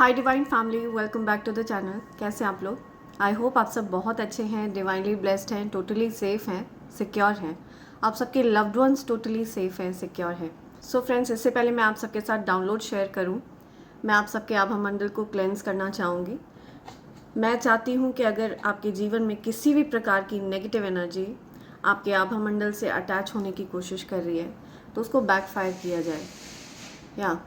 Hi divine family, welcome back to the channel. कैसे आप लोग? आई होप आप सब बहुत अच्छे हैं, डिवाइनली ब्लेस्ड हैं, टोटली सेफ हैं, सिक्योर हैं। आप सबके लव्ड वंस टोटली सेफ हैं, सिक्योर हैं। सो फ्रेंड्स, इससे पहले मैं आप सबके साथ डाउनलोड शेयर करूं, मैं आप सबके आभा मंडल को क्लेंस करना चाहूँगी। मैं चाहती हूँ कि अगर आपके जीवन में किसी भी प्रकार की नेगेटिव एनर्जी आपके आभा मंडल से अटैच होने की कोशिश कर रही है तो उसको बैकफायर किया जाए। या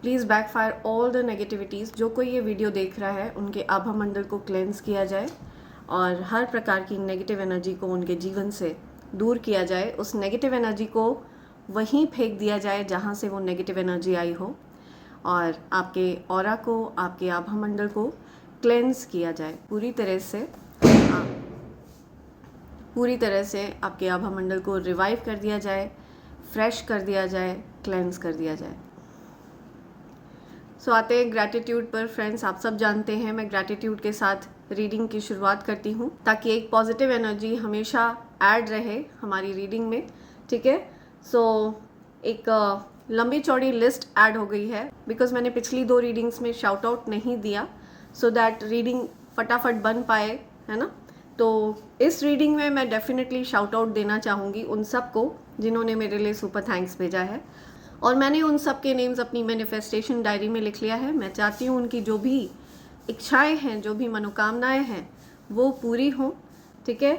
please backfire all the negativities. जो कोई ये वीडियो देख रहा है उनके आभा मंडल को क्लेंस किया जाए और हर प्रकार की नेगेटिव एनर्जी को उनके जीवन से दूर किया जाए। उस नेगेटिव एनर्जी को वहीं फेंक दिया जाए जहाँ से वो नेगेटिव एनर्जी आई हो, और आपके ऑरा को, आपके आभा मंडल को क्लेंस किया जाए पूरी तरह से आपके आभा मंडल को रिवाइव कर दिया जाए, फ्रेश कर दिया जाए, क्लेंस कर दिया जाए। सो आते हैं ग्रैटिट्यूड पर। फ्रेंड्स, आप सब जानते हैं मैं ग्रैटिट्यूड के साथ रीडिंग की शुरुआत करती हूँ ताकि एक पॉजिटिव एनर्जी हमेशा ऐड रहे हमारी रीडिंग में। ठीक है, सो एक लंबी चौड़ी लिस्ट ऐड हो गई है बिकॉज मैंने पिछली 2 रीडिंग्स में शाउट आउट नहीं दिया सो दैट रीडिंग फटाफट बन पाए, है ना। तो इस रीडिंग में मैं डेफिनेटली शाउट आउट देना चाहूँगी उन सबको जिन्होंने मेरे लिए सुपर थैंक्स भेजा है, और मैंने उन सब के नेम्स अपनी मैनिफेस्टेशन डायरी में लिख लिया है। मैं चाहती हूँ उनकी जो भी इच्छाएं हैं, जो भी मनोकामनाएं हैं, वो पूरी हों। ठीक है,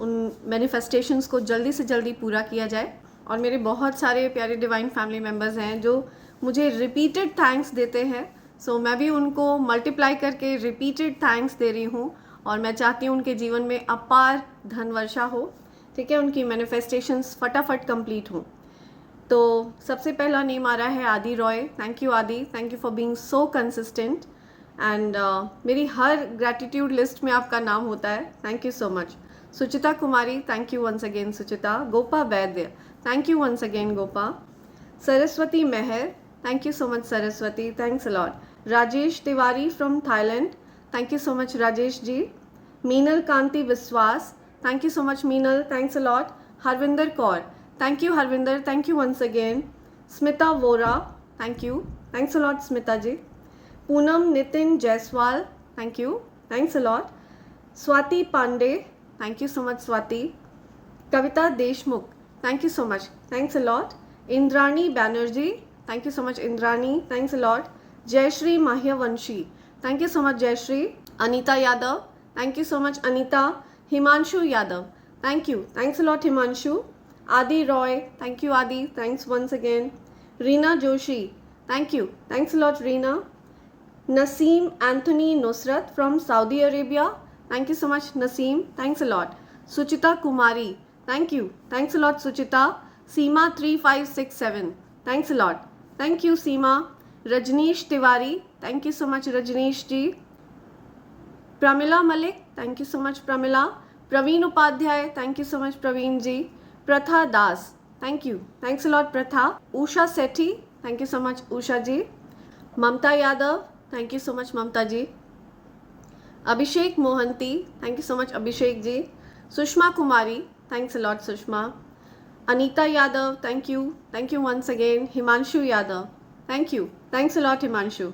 उन मैनिफेस्टेशंस को जल्दी से जल्दी पूरा किया जाए। और मेरे बहुत सारे प्यारे डिवाइन फैमिली मेम्बर्स हैं जो मुझे रिपीटेड थैंक्स देते हैं, सो मैं भी उनको मल्टीप्लाई करके रिपीटेड थैंक्स दे रही हूँ। और मैं चाहती हूँ उनके जीवन में अपार धन वर्षा हो। ठीक है, उनकी मैनिफेस्टेशंस फटाफट कंप्लीट हों। तो सबसे पहला नेम आ रहा है Adi Roy. Thank you Adi, thank you for being so consistent and मेरी हर ग्रैटिट्यूड लिस्ट में आपका नाम होता है। Thank you so much. Suchita Kumari, thank you once again Suchita. Gopa Vaidya, thank you once again Gopa. Saraswati Mehar, thank you so much Saraswati, thanks a lot. Rajesh Tiwari from Thailand, thank you so much Rajesh ji. Meenal Kanti Vishwas, thank you so much Meenal, thanks a lot. Harvinder Kaur, thank you Harvinder, thank you once again. Smita Vora, thank you, thanks a lot Smita ji. Poonam Nitin Jaiswal, thank you, thanks a lot. Swati Pandey, thank you so much Swati. Kavita Deshmukh, thank you so much, thanks a lot. Indrani Banerjee, thank you so much Indrani, thanks a lot. Jayashri Mahyavanshi, thank you so much Jayashri. Anita Yadav, thank you so much Anita. Himanshu Yadav, thank you, thanks a lot Himanshu. Adi Roy, thank you Adi, thanks once again. Reena Joshi, thank you, thanks a lot Reena. Naseem Anthony Nusrat from Saudi Arabia, thank you so much Naseem, thanks a lot. Suchita Kumari, thank you, thanks a lot Suchita. Seema 3567, thanks a lot, thank you Seema. Rajneesh Tiwari, thank you so much Rajneesh ji. Pramila Malik, thank you so much Pramila. Praveen Upadhyay, thank you so much Praveen ji. Pratha Das, thank you, thanks a lot Pratha. Usha Sethi, thank you so much Usha ji. Mamta Yadav, thank you so much Mamta ji. Abhishek Mohanty, thank you so much Abhishek ji. Sushma Kumari, thanks a lot Sushma. Anita Yadav, thank you once again. Himanshu Yadav, thank you, thanks a lot Himanshu.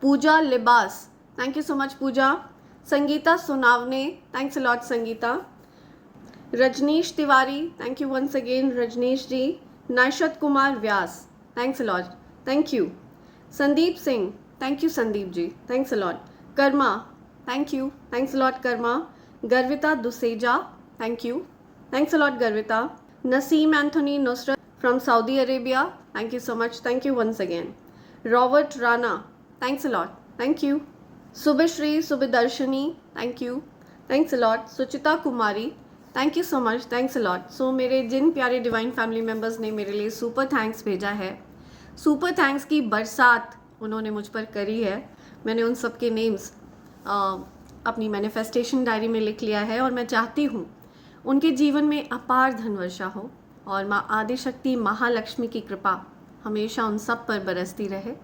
Pooja Libas, thank you so much Pooja. Sangeeta Sunawane, thanks a lot Sangeeta. Rajneesh Tiwari, thank you once again Rajneesh ji. Naishat Kumar Vyas, thanks a lot, thank you. Sandeep Singh, thank you Sandeep ji, thanks a lot. Karma, thank you, thanks a lot Karma. Garvita Duseja, thank you, thanks a lot Garvita. Naseem Anthony Nusrat from Saudi Arabia, thank you so much, thank you once again. Robert Rana, thanks a lot, thank you. Shubhashree Shubhadarshini, thank you, thanks a lot. Suchita Kumari, thank you so much, thanks a lot. So मेरे जिन प्यारे divine family members ने मेरे लिए super thanks भेजा है, super thanks की बरसात उन्होंने मुझ पर करी है, मैंने उन सब के नेम्स अपनी मैनिफेस्टेशन डायरी में लिख लिया है। और मैं चाहती हूँ उनके जीवन में अपार धन वर्षा हो और माँ आदिशक्ति महालक्ष्मी की कृपा हमेशा उन सब पर बरसती रहे।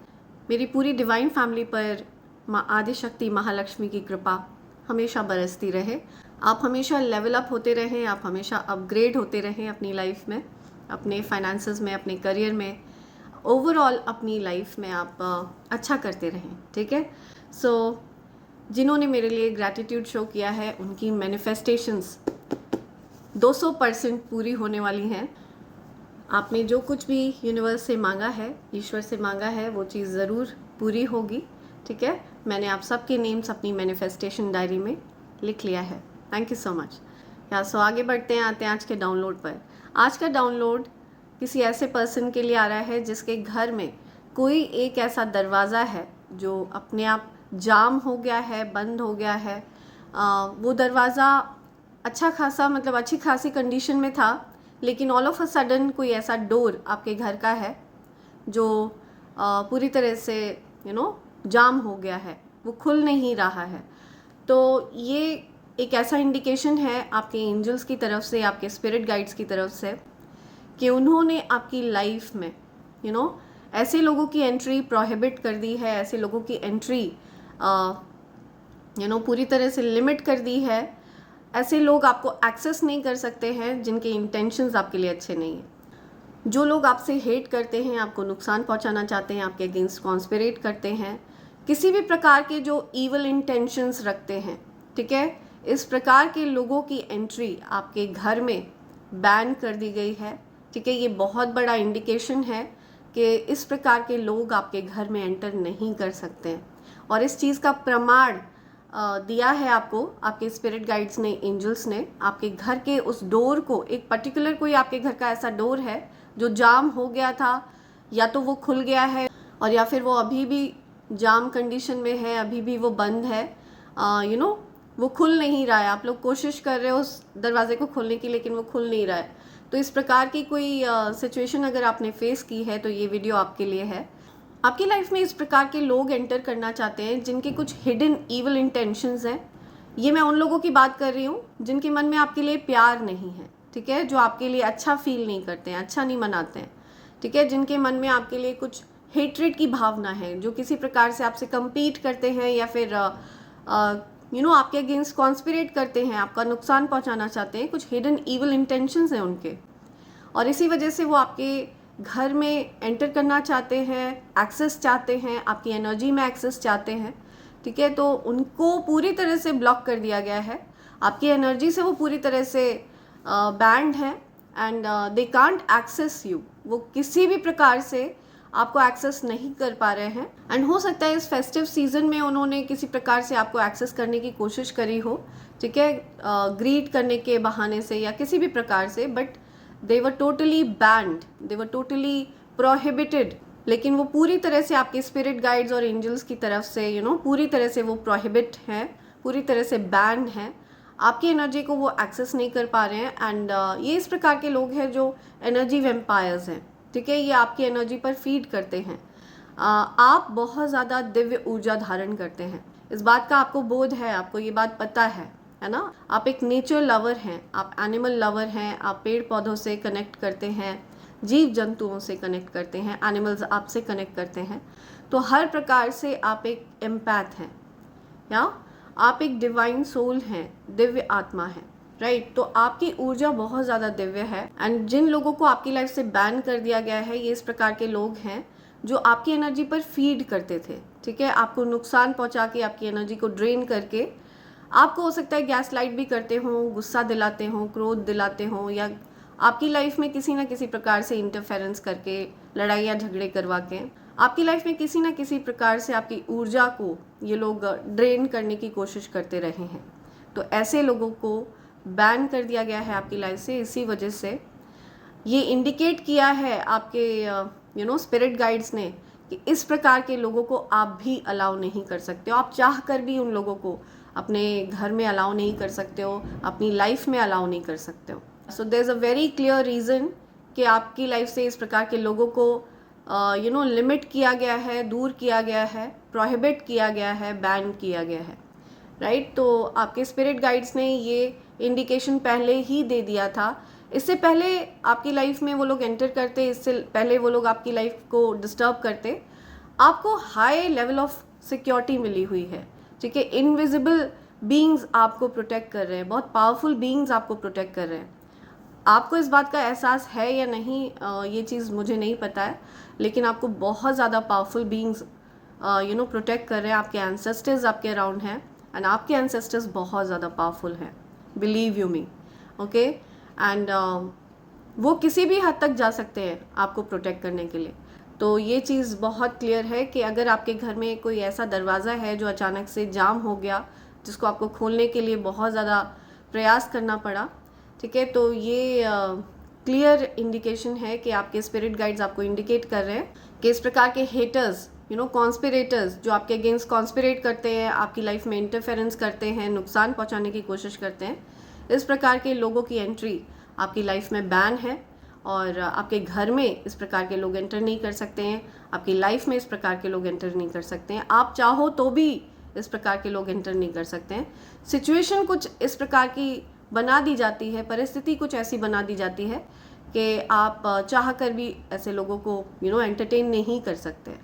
मेरी पूरी डिवाइन फैमिली पर माँ आदिशक्ति महालक्ष्मी की कृपा हमेशा बरसती रहे। आप हमेशा लेवल अप होते रहें, आप हमेशा अपग्रेड होते रहें अपनी लाइफ में, अपने फाइनेंसेस में, अपने करियर में, ओवरऑल अपनी लाइफ में आप अच्छा करते रहें, ठीक है। सो जिन्होंने मेरे लिए ग्रैटिट्यूड शो किया है उनकी मैनिफेस्टेशंस 200% पूरी होने वाली हैं। आपने जो कुछ भी यूनिवर्स से मांगा है, ईश्वर से मांगा है, वो चीज़ ज़रूर पूरी होगी, ठीक है। मैंने आप सबके नेम्स अपनी मैनिफेस्टेशन डायरी में लिख लिया है। Thank you so much. So आगे बढ़ते हैं, आते हैं आज के डाउनलोड पर। आज का डाउनलोड किसी ऐसे पर्सन के लिए आ रहा है जिसके घर में कोई एक ऐसा दरवाज़ा है जो अपने आप जाम हो गया है, बंद हो गया है। वो दरवाज़ा अच्छा खासा, मतलब अच्छी खासी कंडीशन में था, लेकिन ऑल ऑफ अ सडन कोई ऐसा डोर आपके घर का है जो पूरी तरह से जाम हो गया है, वो खुल नहीं रहा है। तो ये एक ऐसा इंडिकेशन है आपके एंजल्स की तरफ से, आपके स्पिरिट गाइड्स की तरफ से, कि उन्होंने आपकी लाइफ में ऐसे लोगों की एंट्री प्रोहिबिट कर दी है, ऐसे लोगों की एंट्री पूरी तरह से लिमिट कर दी है। ऐसे लोग आपको एक्सेस नहीं कर सकते हैं जिनके इंटेंशंस आपके लिए अच्छे नहीं हैं। जो लोग आपसे हेट करते हैं, आपको नुकसान पहुंचाना चाहते हैं, आपके अगेंस्ट कॉन्स्पिरेट करते हैं, किसी भी प्रकार के जो ईवल इंटेंशंस रखते हैं, ठीक है, इस प्रकार के लोगों की एंट्री आपके घर में बैन कर दी गई है, ठीक है। ये बहुत बड़ा इंडिकेशन है कि इस प्रकार के लोग आपके घर में एंटर नहीं कर सकते हैं। और इस चीज़ का प्रमाण दिया है आपको आपके स्पिरिट गाइड्स ने, एंजल्स ने। आपके घर के उस डोर को, एक पर्टिकुलर कोई आपके घर का ऐसा डोर है जो जाम हो गया था, या तो वो खुल गया है और या फिर वो अभी भी जाम कंडीशन में है, अभी भी वो बंद है, वो खुल नहीं रहा है। आप लोग कोशिश कर रहे हो उस दरवाजे को खोलने की, लेकिन वो खुल नहीं रहा है। तो इस प्रकार की कोई सिचुएशन अगर आपने फेस की है तो ये वीडियो आपके लिए है। आपकी लाइफ में इस प्रकार के लोग एंटर करना चाहते हैं जिनके कुछ हिडन ईवल इंटेंशंस हैं। ये मैं उन लोगों की बात कर रही हूँ जिनके मन में आपके लिए प्यार नहीं है, ठीक है, जो आपके लिए अच्छा फील नहीं करते हैं, अच्छा नहीं मनाते हैं, ठीक है, जिनके मन में आपके लिए कुछ हेट्रेड की भावना है, जो किसी प्रकार से आपसे कम्पीट करते हैं या फिर आपके अगेंस्ट कॉन्स्पिरेट करते हैं, आपका नुकसान पहुंचाना चाहते हैं। कुछ हिडन ईवल इंटेंशंस हैं उनके, और इसी वजह से वो आपके घर में एंटर करना चाहते हैं, एक्सेस चाहते हैं, आपकी एनर्जी में एक्सेस चाहते हैं, ठीक है। तो उनको पूरी तरह से ब्लॉक कर दिया गया है, आपकी एनर्जी से वो पूरी तरह से बैंड है, and they can't access you. वो किसी भी प्रकार से आपको एक्सेस नहीं कर पा रहे हैं। एंड हो सकता है इस फेस्टिव सीजन में उन्होंने किसी प्रकार से आपको एक्सेस करने की कोशिश करी हो, ठीक है, ग्रीट करने के बहाने से या किसी भी प्रकार से, but they were totally band, they were totally prohibited. लेकिन वो पूरी तरह से आपके स्पिरिट गाइड्स और एंजल्स की तरफ से पूरी तरह से वो प्रोहिबिट हैं, पूरी तरह से बैंड हैं। आपकी एनर्जी को वो एक्सेस नहीं कर पा रहे हैं। एंड ये इस प्रकार के लोग हैं जो एनर्जी वेम्पायर्स हैं, ठीक है। ये आपकी एनर्जी पर फीड करते हैं। आप बहुत ज़्यादा दिव्य ऊर्जा धारण करते हैं, इस बात का आपको बोध है, आपको ये बात पता है ना। आप एक नेचर लवर हैं, आप एनिमल लवर हैं, आप पेड़ पौधों से कनेक्ट करते हैं, जीव जंतुओं से कनेक्ट करते हैं, एनिमल्स आपसे कनेक्ट करते हैं। तो हर प्रकार से आप एक एम्पैथ हैं, या आप एक डिवाइन सोल हैं, दिव्य आत्मा है, राइट। तो आपकी ऊर्जा बहुत ज़्यादा दिव्य है। एंड जिन लोगों को आपकी लाइफ से बैन कर दिया गया है, ये इस प्रकार के लोग हैं जो आपकी एनर्जी पर फीड करते थे, ठीक है, आपको नुकसान पहुंचा के, आपकी एनर्जी को ड्रेन करके, आपको हो सकता है गैस लाइट भी करते हों, गुस्सा दिलाते हों, क्रोध दिलाते हों, या आपकी लाइफ में किसी ना किसी प्रकार से इंटरफेरेंस करके, लड़ाइयाँ झगड़े करवा के, आपकी लाइफ में किसी ना किसी प्रकार से आपकी ऊर्जा को ये लोग ड्रेन करने की कोशिश करते रहे हैं। तो ऐसे लोगों को बैन कर दिया गया है आपकी लाइफ से। इसी वजह से ये इंडिकेट किया है आपके स्पिरिट गाइड्स ने कि इस प्रकार के लोगों को आप भी अलाउ नहीं कर सकते हो। आप चाह कर भी उन लोगों को अपने घर में अलाउ नहीं कर सकते हो, अपनी लाइफ में अलाउ नहीं कर सकते हो। So there is a very clear reason कि आपकी लाइफ से इस प्रकार के लोगों को लिमिट किया गया है, दूर किया गया है, प्रोहिबिट किया गया है, बैन किया गया है, राइट। तो आपके स्पिरिट गाइड्स ने ये इंडिकेशन पहले ही दे दिया था। इससे पहले आपकी लाइफ में वो लोग एंटर करते, इससे पहले वो लोग आपकी लाइफ को डिस्टर्ब करते, आपको हाई लेवल ऑफ सिक्योरिटी मिली हुई है, ठीक है। इनविजिबल बीइंग्स आपको प्रोटेक्ट कर रहे हैं, बहुत पावरफुल बीइंग्स आपको प्रोटेक्ट कर रहे हैं। आपको इस बात का एहसास है या नहीं, ये चीज़ मुझे नहीं पता है, लेकिन आपको बहुत ज़्यादा पावरफुल बीइंग्स प्रोटेक्ट कर रहे हैं। आपके एंसेस्टर्स आपके अराउंड हैं, एंड आपके एंसेस्टर्स बहुत ज़्यादा पावरफुल हैं, believe you me, okay. And वो किसी भी हद तक जा सकते हैं आपको प्रोटेक्ट करने के लिए। तो ये चीज़ बहुत क्लियर है कि अगर आपके घर में कोई ऐसा दरवाज़ा है जो अचानक से जाम हो गया, जिसको आपको खोलने के लिए बहुत ज़्यादा प्रयास करना पड़ा, ठीक है, तो ये क्लियर इंडिकेशन है कि आपके स्पिरिट गाइड्स आपको इंडिकेट कर रहे हैं कि इस प्रकार के हेटर्स, कॉन्स्पिरेटर्स, जो आपके अगेंस्ट कॉन्स्पिरेट करते हैं, आपकी लाइफ में इंटरफेरेंस करते हैं, नुकसान पहुंचाने की कोशिश करते हैं, इस प्रकार के लोगों की एंट्री आपकी लाइफ में बैन है। और आपके घर में इस प्रकार के लोग एंटर नहीं कर सकते हैं, आपकी लाइफ में इस प्रकार के लोग एंटर नहीं कर सकते हैं। आप चाहो तो भी इस प्रकार के लोग एंटर नहीं कर सकते हैं। सिचुएशन कुछ इस प्रकार की बना दी जाती है, परिस्थिति कुछ ऐसी बना दी जाती है कि आप चाह कर भी ऐसे लोगों को एंटरटेन नहीं कर सकते।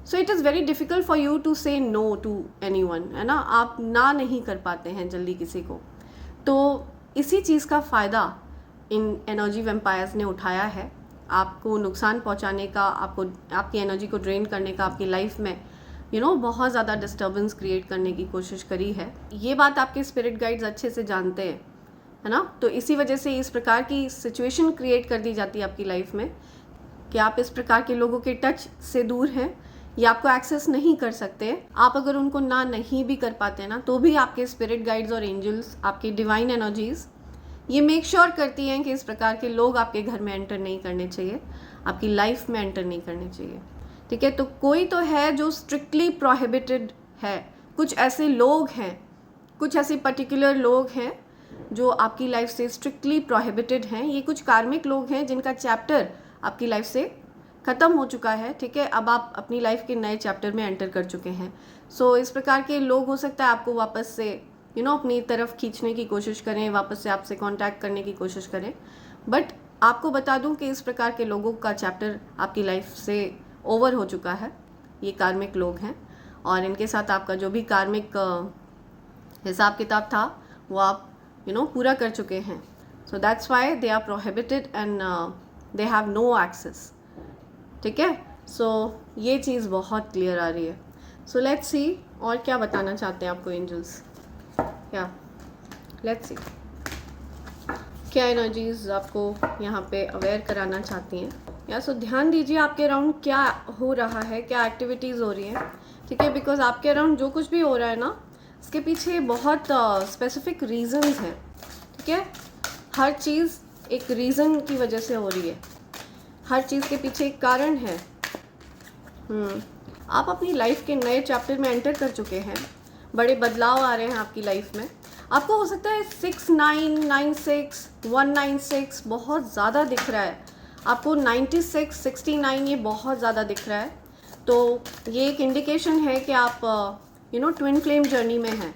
So it is very difficult for you to say no to anyone, है ना, आप ना नहीं कर पाते हैं जल्दी किसी को। तो इसी चीज़ का फ़ायदा इन एनर्जी वेम्पायर्स ने उठाया है, आपको नुकसान पहुंचाने का, आपको आपकी एनर्जी को ड्रेन करने का, आपकी लाइफ में बहुत ज़्यादा डिस्टर्बेंस क्रिएट करने की कोशिश करी है। ये बात आपके स्पिरिट गाइड्स अच्छे से जानते हैं, है ना। तो इसी वजह से इस प्रकार की सिचुएशन क्रिएट कर दी जाती है आपकी लाइफ में कि आप इस प्रकार के लोगों के टच से दूर हैं या आपको एक्सेस नहीं कर सकते। आप अगर उनको ना नहीं भी कर पाते ना, तो भी आपके स्पिरिट गाइड्स और एंजल्स, आपकी डिवाइन एनर्जीज ये मेक श्योर करती हैं कि इस प्रकार के लोग आपके घर में एंटर नहीं करने चाहिए, आपकी लाइफ में एंटर नहीं करने चाहिए, ठीक है। तो कोई तो है जो स्ट्रिक्टली प्रोहिबिटेड है, कुछ ऐसे लोग हैं, कुछ ऐसे पर्टिकुलर लोग हैं जो आपकी लाइफ से स्ट्रिक्टली प्रोहिबिटेड हैं। ये कुछ कार्मिक लोग हैं जिनका चैप्टर आपकी लाइफ से ख़त्म हो चुका है, ठीक है। अब आप अपनी लाइफ के नए चैप्टर में एंटर कर चुके हैं। सो इस प्रकार के लोग हो सकता है आपको वापस से अपनी तरफ खींचने की कोशिश करें, वापस से आपसे कांटेक्ट करने की कोशिश करें। बट आपको बता दूं कि इस प्रकार के लोगों का चैप्टर आपकी लाइफ से ओवर हो चुका है। ये कार्मिक लोग हैं और इनके साथ आपका जो भी कार्मिक हिसाब किताब था वो आप पूरा कर चुके हैं। So that's why they are prohibited and they have no access, ठीक है। सो ये चीज़ बहुत क्लियर आ रही है। सो लेट्स सी और क्या बताना चाहते हैं आपको एंजल्स, या लेट्स सी क्या एनर्जीज आपको यहाँ पे अवेयर कराना चाहती हैं। या सो ध्यान दीजिए आपके अराउंड क्या हो रहा है, क्या एक्टिविटीज़ हो रही हैं, ठीक है। बिकॉज आपके अराउंड जो कुछ भी हो रहा है ना, इसके पीछे बहुत स्पेसिफिक रीजंस हैं, ठीक है। हर चीज़ एक रीज़न की वजह से हो रही है, हर चीज़ के पीछे एक कारण है। आप अपनी लाइफ के नए चैप्टर में एंटर कर चुके हैं, बड़े बदलाव आ रहे हैं आपकी लाइफ में। आपको हो सकता है 6996 196 बहुत ज़्यादा दिख रहा है, आपको 96 69 ये बहुत ज़्यादा दिख रहा है। तो ये एक इंडिकेशन है कि आप ट्विन फ्लेम जर्नी में हैं।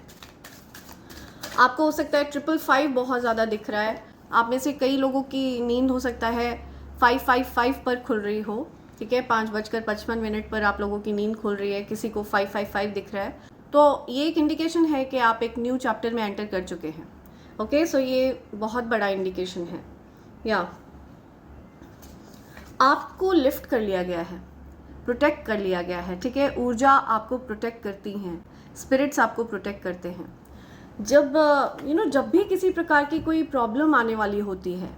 आपको हो सकता है 555 बहुत ज़्यादा दिख रहा है। आप में से कई लोगों की नींद हो सकता है 555 पर खुल रही हो, ठीक है। 5:55 पर आप लोगों की नींद खुल रही है, किसी को 555 दिख रहा है। तो ये एक इंडिकेशन है कि आप एक न्यू चैप्टर में एंटर कर चुके हैं, ओके। सो ये बहुत बड़ा इंडिकेशन है। या आपको लिफ्ट कर लिया गया है, प्रोटेक्ट कर लिया गया है, ठीक है। ऊर्जा आपको प्रोटेक्ट करती हैं, स्पिरिट्स आपको प्रोटेक्ट करते हैं। जब जब भी किसी प्रकार की कोई प्रॉब्लम आने वाली होती है,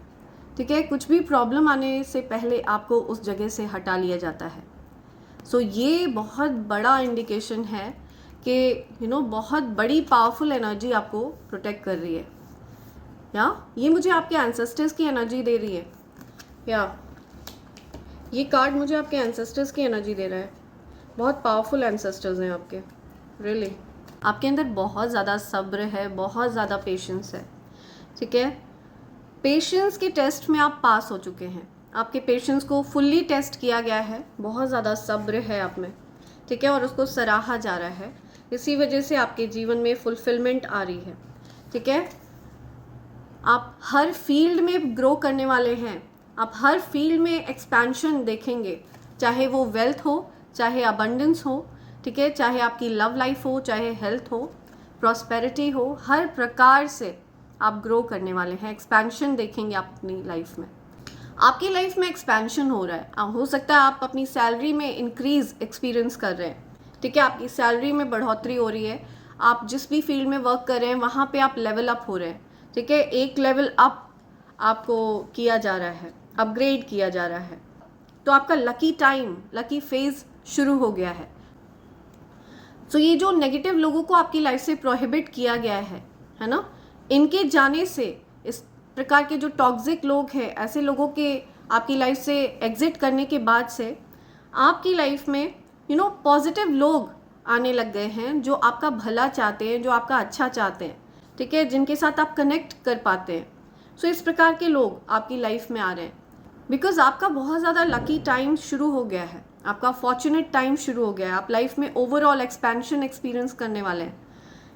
ठीक है, कुछ भी प्रॉब्लम आने से पहले आपको उस जगह से हटा लिया जाता है। सो ये बहुत बड़ा इंडिकेशन है कि बहुत बड़ी पावरफुल एनर्जी आपको प्रोटेक्ट कर रही है। या ये मुझे आपके एंसेस्टर्स की एनर्जी दे रही है, या ये कार्ड मुझे आपके एंसेस्टर्स की एनर्जी दे रहा है। बहुत पावरफुल एंसेस्टर्स हैं आपके, रियली। आपके अंदर बहुत ज़्यादा सब्र है, बहुत ज़्यादा पेशेंस है, ठीक है। पेशेंस के टेस्ट में आप पास हो चुके हैं, आपके पेशेंस को फुल्ली टेस्ट किया गया है, बहुत ज़्यादा सब्र है आप में, ठीक है, और उसको सराहा जा रहा है। इसी वजह से आपके जीवन में फुलफिलमेंट आ रही है, ठीक है। आप हर फील्ड में ग्रो करने वाले हैं, आप हर फील्ड में एक्सपेंशन देखेंगे, चाहे वो वेल्थ हो, चाहे अबंडेंस हो, ठीक है, चाहे आपकी लव लाइफ हो, चाहे हेल्थ हो, प्रॉस्पेरिटी हो, हर प्रकार से आप ग्रो करने वाले हैं, एक्सपेंशन देखेंगे आप अपनी लाइफ में। आपकी लाइफ में एक्सपेंशन हो रहा है, हो सकता है आप अपनी सैलरी में इंक्रीज एक्सपीरियंस कर रहे हैं, ठीक है, आपकी सैलरी में बढ़ोतरी हो रही है, आप जिस भी फील्ड में वर्क कर रहे हैं वहाँ पे आप लेवल अप हो रहे हैं, ठीक है, एक लेवल अप आपको किया जा रहा है, अपग्रेड किया जा रहा है। तो आपका लकी टाइम, लकी फेज शुरू हो गया है। तो ये जो नेगेटिव लोगों को आपकी लाइफ से प्रोहिबिट किया गया है ना, इनके जाने से, इस प्रकार के जो टॉक्सिक लोग हैं, ऐसे लोगों के आपकी लाइफ से एग्जिट करने के बाद से आपकी लाइफ में पॉजिटिव लोग आने लग गए हैं, जो आपका भला चाहते हैं, जो आपका अच्छा चाहते हैं, ठीक है, जिनके साथ आप कनेक्ट कर पाते हैं। सो इस प्रकार के लोग आपकी लाइफ में आ रहे हैं, बिकॉज आपका बहुत ज़्यादा लकी टाइम शुरू हो गया है, आपका फॉर्चुनेट टाइम शुरू हो गया है, आप लाइफ में ओवरऑल एक्सपेंशन एक्सपीरियंस करने वाले हैं,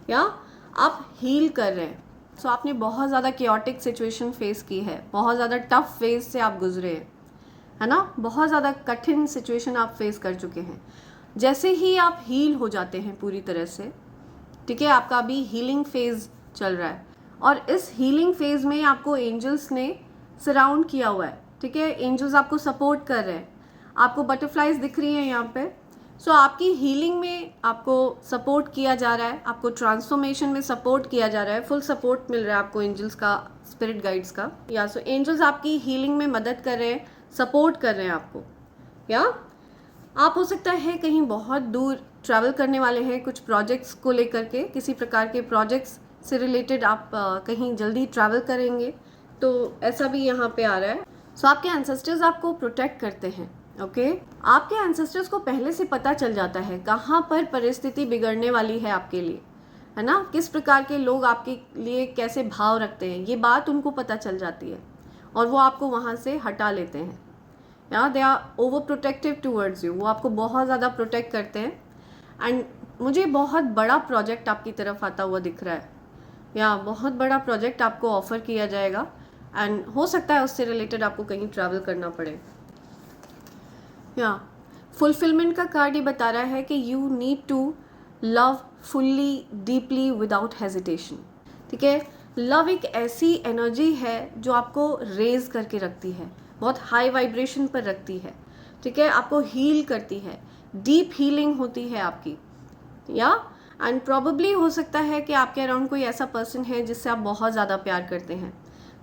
या आप हील कर रहे हैं। सो आपने बहुत ज़्यादा केओटिक सिचुएशन फेस की है, बहुत ज़्यादा टफ फेज से आप गुजरे हैं, है ना, बहुत ज़्यादा कठिन सिचुएशन आप फेस कर चुके हैं। जैसे ही आप हील हो जाते हैं पूरी तरह से, ठीक है, आपका अभी हीलिंग फेज चल रहा है, और इस हीलिंग फेज में आपको एंजल्स ने सराउंड किया हुआ है, ठीक है, एंजल्स आपको सपोर्ट कर रहे हैं, आपको बटरफ्लाइज दिख रही हैं यहाँ पे। सो आपकी हीलिंग में आपको सपोर्ट किया जा रहा है, आपको ट्रांसफॉर्मेशन में सपोर्ट किया जा रहा है, फुल सपोर्ट मिल रहा है आपको एंजल्स का, स्पिरिट गाइड्स का, या सो एंजल्स आपकी हीलिंग में मदद कर रहे हैं, सपोर्ट कर रहे हैं आपको। या आप हो सकता है कहीं बहुत दूर ट्रैवल करने वाले हैं कुछ प्रोजेक्ट्स को लेकर के, किसी प्रकार के प्रोजेक्ट्स से रिलेटेड आप कहीं जल्दी ट्रैवल करेंगे, तो ऐसा भी यहाँ पे आ रहा है। सो आपके एंसेस्टर्स आपको प्रोटेक्ट करते हैं, ओके। आपके एंसेस्टर्स को पहले से पता चल जाता है कहाँ पर परिस्थिति बिगड़ने वाली है आपके लिए, है ना, किस प्रकार के लोग आपके लिए कैसे भाव रखते हैं, ये बात उनको पता चल जाती है, और वो आपको वहाँ से हटा लेते हैं। या they are over protective towards you, वो आपको बहुत ज़्यादा प्रोटेक्ट करते हैं। एंड मुझे बहुत बड़ा प्रोजेक्ट आपकी तरफ आता हुआ दिख रहा है, या बहुत बड़ा प्रोजेक्ट आपको ऑफर किया जाएगा, एंड हो सकता है उससे रिलेटेड आपको कहीं ट्रैवल करना पड़े। या फुलफिलमेंट का कार्ड ये बता रहा है कि you need to love fully, deeply, without hesitation, ठीक है। लव एक ऐसी एनर्जी है जो आपको रेज करके रखती है, बहुत हाई वाइब्रेशन पर रखती है, ठीक है, आपको हील करती है, डीप हीलिंग होती है आपकी। या एंड प्रॉबेबली हो सकता है कि आपके अराउंड कोई ऐसा पर्सन है जिससे आप बहुत ज़्यादा प्यार करते हैं,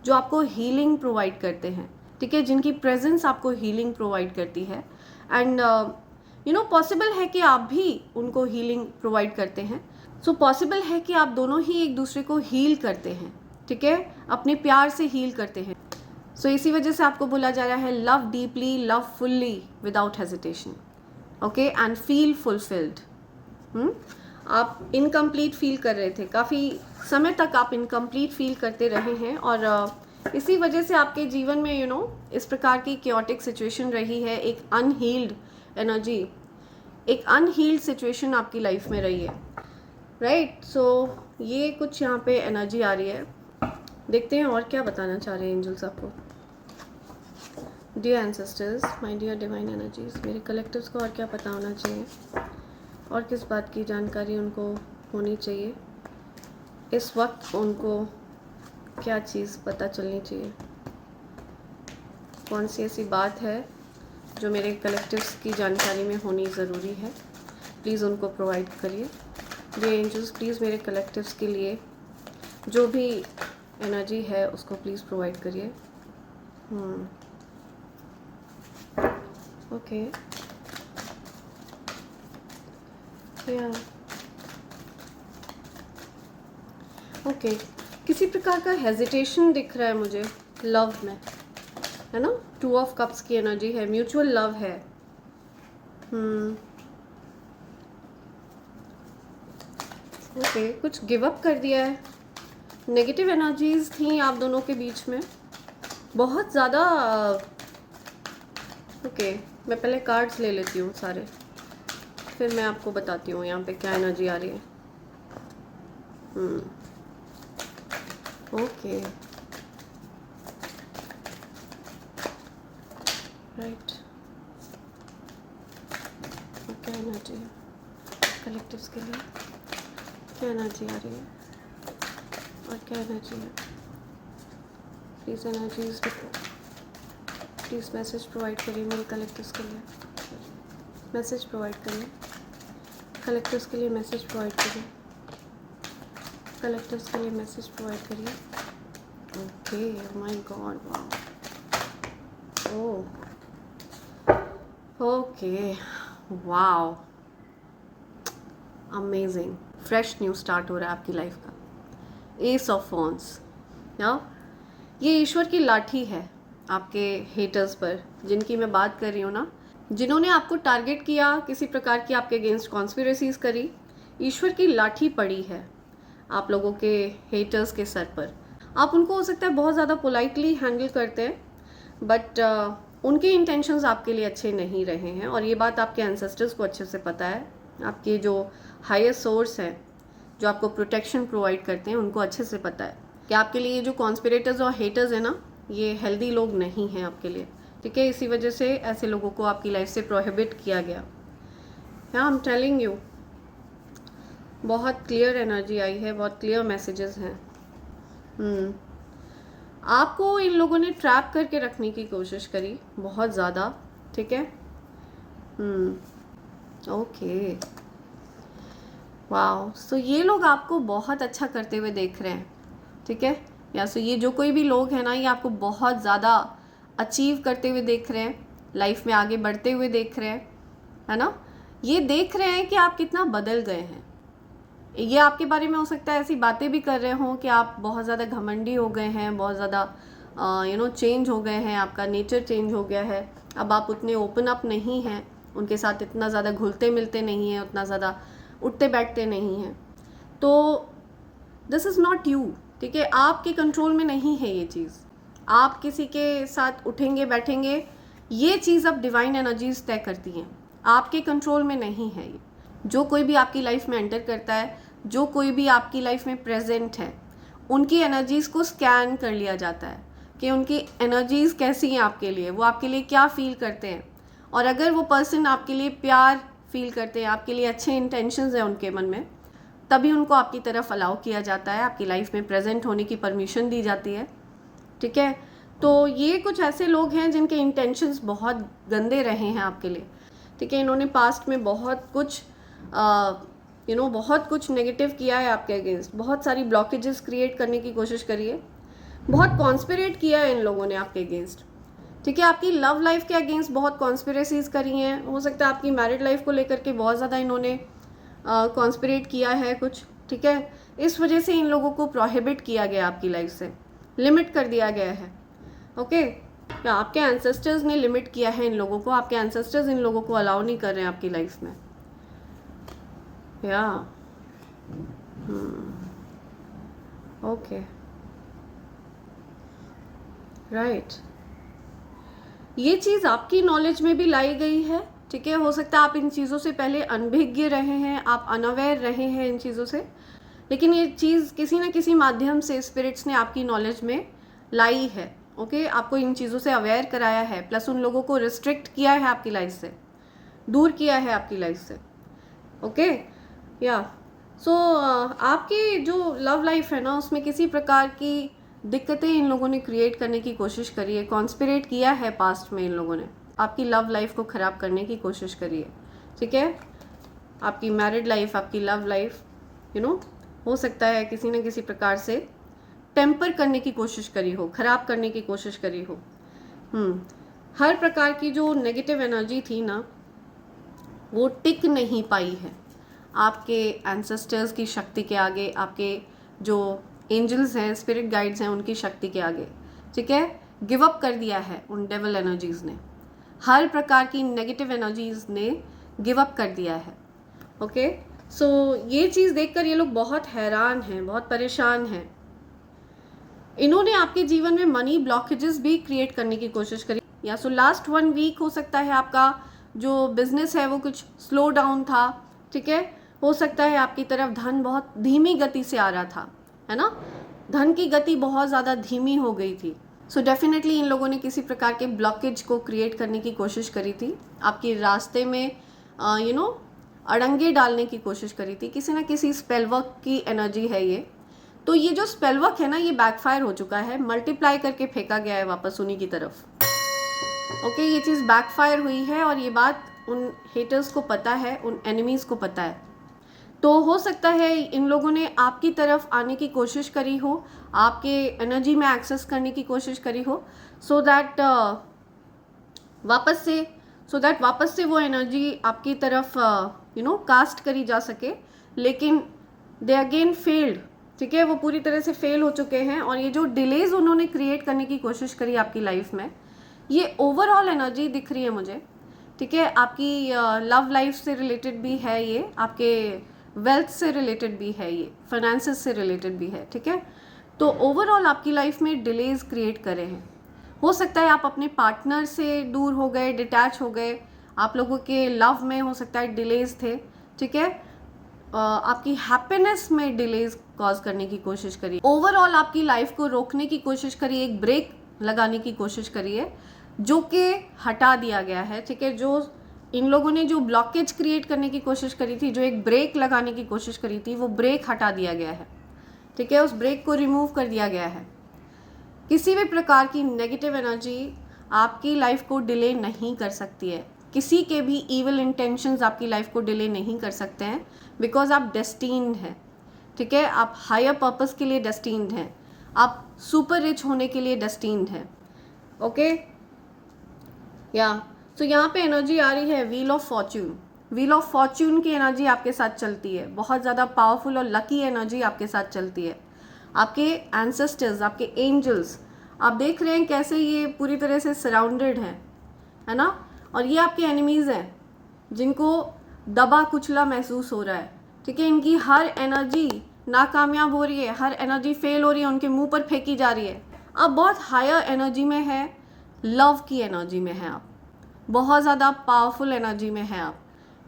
जो आपको हीलिंग प्रोवाइड करते हैं, ठीक है, जिनकी प्रेजेंस आपको हीलिंग प्रोवाइड करती है। एंड पॉसिबल है कि आप भी उनको हीलिंग प्रोवाइड करते हैं। सो पॉसिबल है कि आप दोनों ही एक दूसरे को हील करते हैं, ठीक है, अपने प्यार से हील करते हैं। सो इसी वजह से आपको बोला जा रहा है love deeply, love fully, without hesitation, okay, and feel fulfilled. आप इनकम्प्लीट फील कर रहे थे, काफ़ी समय तक आप इनकम्प्लीट फील करते रहे हैं, और इसी वजह से आपके जीवन में इस प्रकार की केओटिक सिचुएशन रही है, एक अनहील्ड एनर्जी, एक अनहील्ड सिचुएशन आपकी लाइफ में रही है, राइट। सो ये कुछ यहाँ पे एनर्जी आ रही है, देखते हैं और क्या बताना चाह रहे हैं एंजल्स आपको। Dear ancestors, my dear divine energies, मेरे कलेक्टिव्स को और क्या पता होना चाहिए, और किस बात की जानकारी उनको होनी चाहिए, इस वक्त उनको क्या चीज़ पता चलनी चाहिए, कौन सी ऐसी बात है जो मेरे कलेक्टिव्स की जानकारी में होनी ज़रूरी है, प्लीज़ उनको प्रोवाइड करिए। डियर एंजल्स, प्लीज़ मेरे कलेक्टिव्स के लिए जो भी एनर्जी है उसको प्लीज़ प्रोवाइड करिए। ओके, ओके, किसी प्रकार का हेजिटेशन दिख रहा है मुझे लव में, है ना, 2 ऑफ कप्स की एनर्जी है, म्यूचुअल लव है। ओके, कुछ गिव अप कर दिया है, नेगेटिव एनर्जीज थी आप दोनों के बीच में बहुत ज़्यादा। ओके, मैं पहले कार्ड्स ले लेती हूँ सारे, फिर मैं आपको बताती हूँ यहाँ पे क्या एनर्जी आ रही है। ओके, राइट, क्या एनर्जी है कलेक्टिव्स के लिए, क्या एनर्जी आ रही है और क्या एनर्जी है। Please energies, please message provide करिए मेरे कलेक्टर्स के लिए, मैसेज प्रोवाइड करिए कलेक्टर्स के लिए, मैसेज प्रोवाइड करिए कलेक्टर्स के लिए, मैसेज प्रोवाइड करिए। Okay, my God, wow, okay, wow, amazing, fresh new start हो रहा है आपकी लाइफ का। एस ऑफ वॉन्ड्स, या ये ईश्वर की लाठी है आपके हेटर्स पर, जिनकी मैं बात कर रही हूँ ना, जिन्होंने आपको टारगेट किया, किसी प्रकार की आपके अगेंस्ट कॉन्स्पिरेसीज करी, ईश्वर की लाठी पड़ी है आप लोगों के हेटर्स के सर पर। आप उनको हो सकता है बहुत ज़्यादा पोलाइटली हैंडल करते हैं, बट उनके इंटेंशंस आपके लिए अच्छे नहीं रहे हैं, और ये बात आपके एंसेस्टर्स को अच्छे से पता है। आपके जो हायर सोर्स हैं, जो आपको प्रोटेक्शन प्रोवाइड करते हैं, उनको अच्छे से पता है कि आपके लिए जो कॉन्स्पिरेटर्स और हेटर्स हैं ना, ये हेल्दी लोग नहीं हैं आपके लिए, ठीक है। इसी वजह से ऐसे लोगों को आपकी लाइफ से प्रोहिबिट किया गया। हाँ, आई एम टेलिंग यू, बहुत क्लियर एनर्जी आई है, बहुत क्लियर मैसेजेस हैं। आपको इन लोगों ने ट्रैप करके रखने की कोशिश करी बहुत ज़्यादा, ठीक है। ओके, वाओ, सो ये लोग आपको बहुत अच्छा करते हुए देख रहे हैं, ठीक है। या सो ये जो कोई भी लोग हैं ना, ये आपको बहुत ज़्यादा अचीव करते हुए देख रहे हैं, लाइफ में आगे बढ़ते हुए देख रहे हैं, है ना। ये देख रहे हैं कि आप कितना बदल गए हैं। ये आपके बारे में हो सकता है ऐसी बातें भी कर रहे हों कि आप बहुत ज़्यादा घमंडी हो गए हैं, बहुत ज़्यादा चेंज हो गए हैं, आपका नेचर चेंज हो गया है। अब आप उतने ओपन अप नहीं हैं, उनके साथ इतना ज़्यादा घुलते मिलते नहीं हैं, उतना ज़्यादा उठते बैठते नहीं हैं। तो दिस इज़ नॉट यू, ठीक है। आपके कंट्रोल में नहीं है ये चीज़। आप किसी के साथ उठेंगे बैठेंगे, ये चीज़ अब डिवाइन एनर्जीज तय करती हैं, आपके कंट्रोल में नहीं है ये। जो कोई भी आपकी लाइफ में एंटर करता है, जो कोई भी आपकी लाइफ में प्रेजेंट है, उनकी एनर्जीज़ को स्कैन कर लिया जाता है कि उनकी एनर्जीज़ कैसी हैं आपके लिए, वो आपके लिए क्या फील करते हैं। और अगर वो पर्सन आपके लिए प्यार फील करते हैं, आपके लिए अच्छे इंटेंशंस हैं उनके मन में, तभी उनको आपकी तरफ अलाउ किया जाता है, आपकी लाइफ में प्रेजेंट होने की परमिशन दी जाती है, ठीक है। तो ये कुछ ऐसे लोग हैं जिनके इंटेंशंस बहुत गंदे रहे हैं आपके लिए, ठीक है। इन्होंने पास्ट में बहुत कुछ बहुत कुछ नेगेटिव किया है आपके अगेंस्ट, बहुत सारी ब्लॉकेजेस क्रिएट करने की कोशिश करी है, बहुत कॉन्स्पिरेट किया है इन लोगों ने आपके अगेंस्ट, ठीक है। आपकी लव लाइफ के अगेंस्ट बहुत कॉन्स्पिरेसीज करी हैं। हो सकता है आपकी मैरिड लाइफ को लेकर के बहुत ज़्यादा इन्होंने कॉन्स्पिरेट किया है कुछ, ठीक है। इस वजह से इन लोगों को प्रोहिबिट किया गया आपकी लाइफ से, लिमिट कर दिया गया है, ओके। आपके एंसेस्टर्स ने लिमिट किया है इन लोगों को, आपके एंसेस्टर्स इन लोगों को अलाउ नहीं कर रहे हैं आपकी लाइफ में, या ओके, राइट। ये चीज़ आपकी नॉलेज में भी लाई गई है, ठीक है। हो सकता है आप इन चीज़ों से पहले अनभिज्ञ रहे हैं, आप अनअवेयर रहे हैं इन चीज़ों से, लेकिन ये चीज़ किसी न किसी माध्यम से स्पिरिट्स ने आपकी नॉलेज में लाई है, ओके। आपको इन चीज़ों से अवेयर कराया है, प्लस उन लोगों को रिस्ट्रिक्ट किया है आपकी लाइफ से, दूर किया है आपकी लाइफ से, ओके, या सो आपकी जो लव लाइफ है ना, उसमें किसी प्रकार की दिक्कतें इन लोगों ने क्रिएट करने की कोशिश करी है, कॉन्स्पिरेट किया है पास्ट में इन लोगों ने, आपकी लव लाइफ को ख़राब करने की कोशिश करी है, ठीक है। आपकी मैरिड लाइफ, आपकी लव लाइफ हो सकता है किसी न किसी प्रकार से टेम्पर करने की कोशिश करी हो, ख़राब करने की कोशिश करी हो। हर प्रकार की जो नेगेटिव एनर्जी थी ना, वो टिक नहीं पाई है आपके एंसेस्टर्स की शक्ति के आगे, आपके जो एंजल्स हैं, स्पिरिट गाइड्स हैं, उनकी शक्ति के आगे, ठीक है। गिव अप कर दिया है उन डेविल एनर्जीज़ ने, हर प्रकार की नेगेटिव एनर्जीज़ ने गिव अप कर दिया है, ओके। सो ये चीज़ देखकर ये लोग बहुत हैरान हैं, बहुत परेशान हैं। इन्होंने आपके जीवन में मनी ब्लॉकेजेस भी क्रिएट करने की कोशिश करी, या सो लास्ट 1 वीक हो सकता है आपका जो बिजनेस है वो कुछ स्लो डाउन था, ठीक है। हो सकता है आपकी तरफ धन बहुत धीमी गति से आ रहा था, है ना, धन की गति बहुत ज़्यादा धीमी हो गई थी। सो डेफिनेटली इन लोगों ने किसी प्रकार के ब्लॉकेज को क्रिएट करने की कोशिश करी थी, आपके रास्ते में अड़ंगे डालने की कोशिश करी थी, किसी ना किसी स्पेल वर्क की एनर्जी है ये, तो ये जो स्पेल वर्क है ना, ये बैकफायर हो चुका है, मल्टीप्लाई करके फेंका गया है वापस उन्हीं की तरफ। ओके, ये चीज़ बैकफायर हुई है और ये बात उन हेटर्स को पता है, उन एनिमीज़ को पता है। तो हो सकता है इन लोगों ने आपकी तरफ आने की कोशिश करी हो, आपके एनर्जी में एक्सेस करने की कोशिश करी हो, सो दैट वापस से वो एनर्जी आपकी तरफ कास्ट करी जा सके, लेकिन दे अगेन फेल्ड। ठीक है, वो पूरी तरह से फेल हो चुके हैं। और ये जो डिलेज उन्होंने क्रिएट करने की कोशिश करी आपकी लाइफ में, ये ओवरऑल एनर्जी दिख रही है मुझे। ठीक है, आपकी लव लाइफ से रिलेटेड भी है, ये आपके वेल्थ से रिलेटेड भी है, ये फाइनेंसेस से रिलेटेड भी है। ठीक है, तो ओवरऑल आपकी लाइफ में डिलेज क्रिएट करे हैं। हो सकता है आप अपने पार्टनर से दूर हो गए, डिटैच हो गए, आप लोगों के लव में हो सकता है डिलेज थे। ठीक है, आपकी हैप्पीनेस में डिलेज कॉज करने की कोशिश करिए, ओवरऑल आपकी लाइफ को रोकने की कोशिश करिए, एक ब्रेक लगाने की कोशिश करिए, जो कि हटा दिया गया है। ठीक है, जो इन लोगों ने जो ब्लॉकेज क्रिएट करने की कोशिश करी थी, जो एक ब्रेक लगाने की कोशिश करी थी, वो ब्रेक हटा दिया गया है। ठीक है, उस ब्रेक को रिमूव कर दिया गया है। किसी भी प्रकार की नेगेटिव एनर्जी आपकी लाइफ को डिले नहीं कर सकती है, किसी के भी इविल इंटेंशंस आपकी लाइफ को डिले नहीं कर सकते हैं, बिकॉज आप डेस्टीन्ड हैं। ठीक है, आप हायर पर्पस के लिए डेस्टीन्ड हैं, आप सुपर रिच होने के लिए डेस्टीन्ड हैं। ओके, या तो यहाँ पे एनर्जी आ रही है wheel of Fortune. Wheel of Fortune की एनर्जी आपके साथ चलती है, बहुत ज़्यादा पावरफुल और लकी एनर्जी आपके साथ चलती है। आपके एंसेस्टर्स, आपके एंजल्स, आप देख रहे हैं कैसे ये पूरी तरह से सराउंडेड हैं, है ना। और ये आपके एनिमीज़ हैं जिनको दबा कुचला महसूस हो रहा है। ठीक है, इनकी हर एनर्जी नाकामयाब हो रही है, हर एनर्जी फेल हो रही है, उनके मुंह पर फेंकी जा रही है। आप बहुत हायर एनर्जी में है, लव की एनर्जी में है, आप बहुत ज़्यादा पावरफुल एनर्जी में है आप,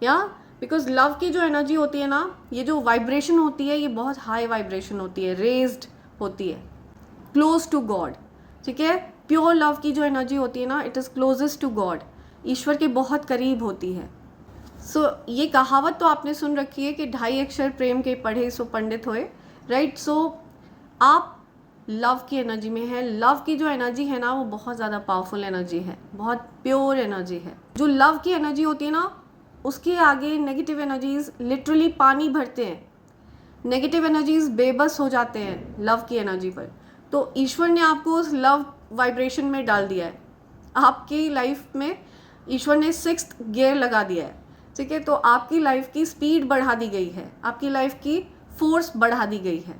या बिकॉज लव की जो एनर्जी होती है ना, ये जो वाइब्रेशन होती है, ये बहुत हाई वाइब्रेशन होती है, रेज्ड होती है, क्लोज टू गॉड। ठीक है, प्योर लव की जो एनर्जी होती है ना, it is closest to God, ईश्वर के बहुत करीब होती है। सो ये कहावत तो आपने सुन रखी है कि 2.5 अक्षर प्रेम के पढ़े सो पंडित होए, राइट। सो आप लव की एनर्जी में है। लव की जो एनर्जी है ना, वो बहुत ज़्यादा पावरफुल एनर्जी है, बहुत प्योर एनर्जी है। जो लव की एनर्जी होती है ना, उसके आगे नेगेटिव एनर्जीज लिटरली पानी भरते हैं, नेगेटिव एनर्जीज बेबस हो जाते हैं लव की एनर्जी पर। तो ईश्वर ने आपको उस लव वाइब्रेशन में डाल दिया है, आपकी लाइफ में ईश्वर ने 6th गियर लगा दिया है। ठीक है, तो आपकी लाइफ की स्पीड बढ़ा दी गई है, आपकी लाइफ की फोर्स बढ़ा दी गई है,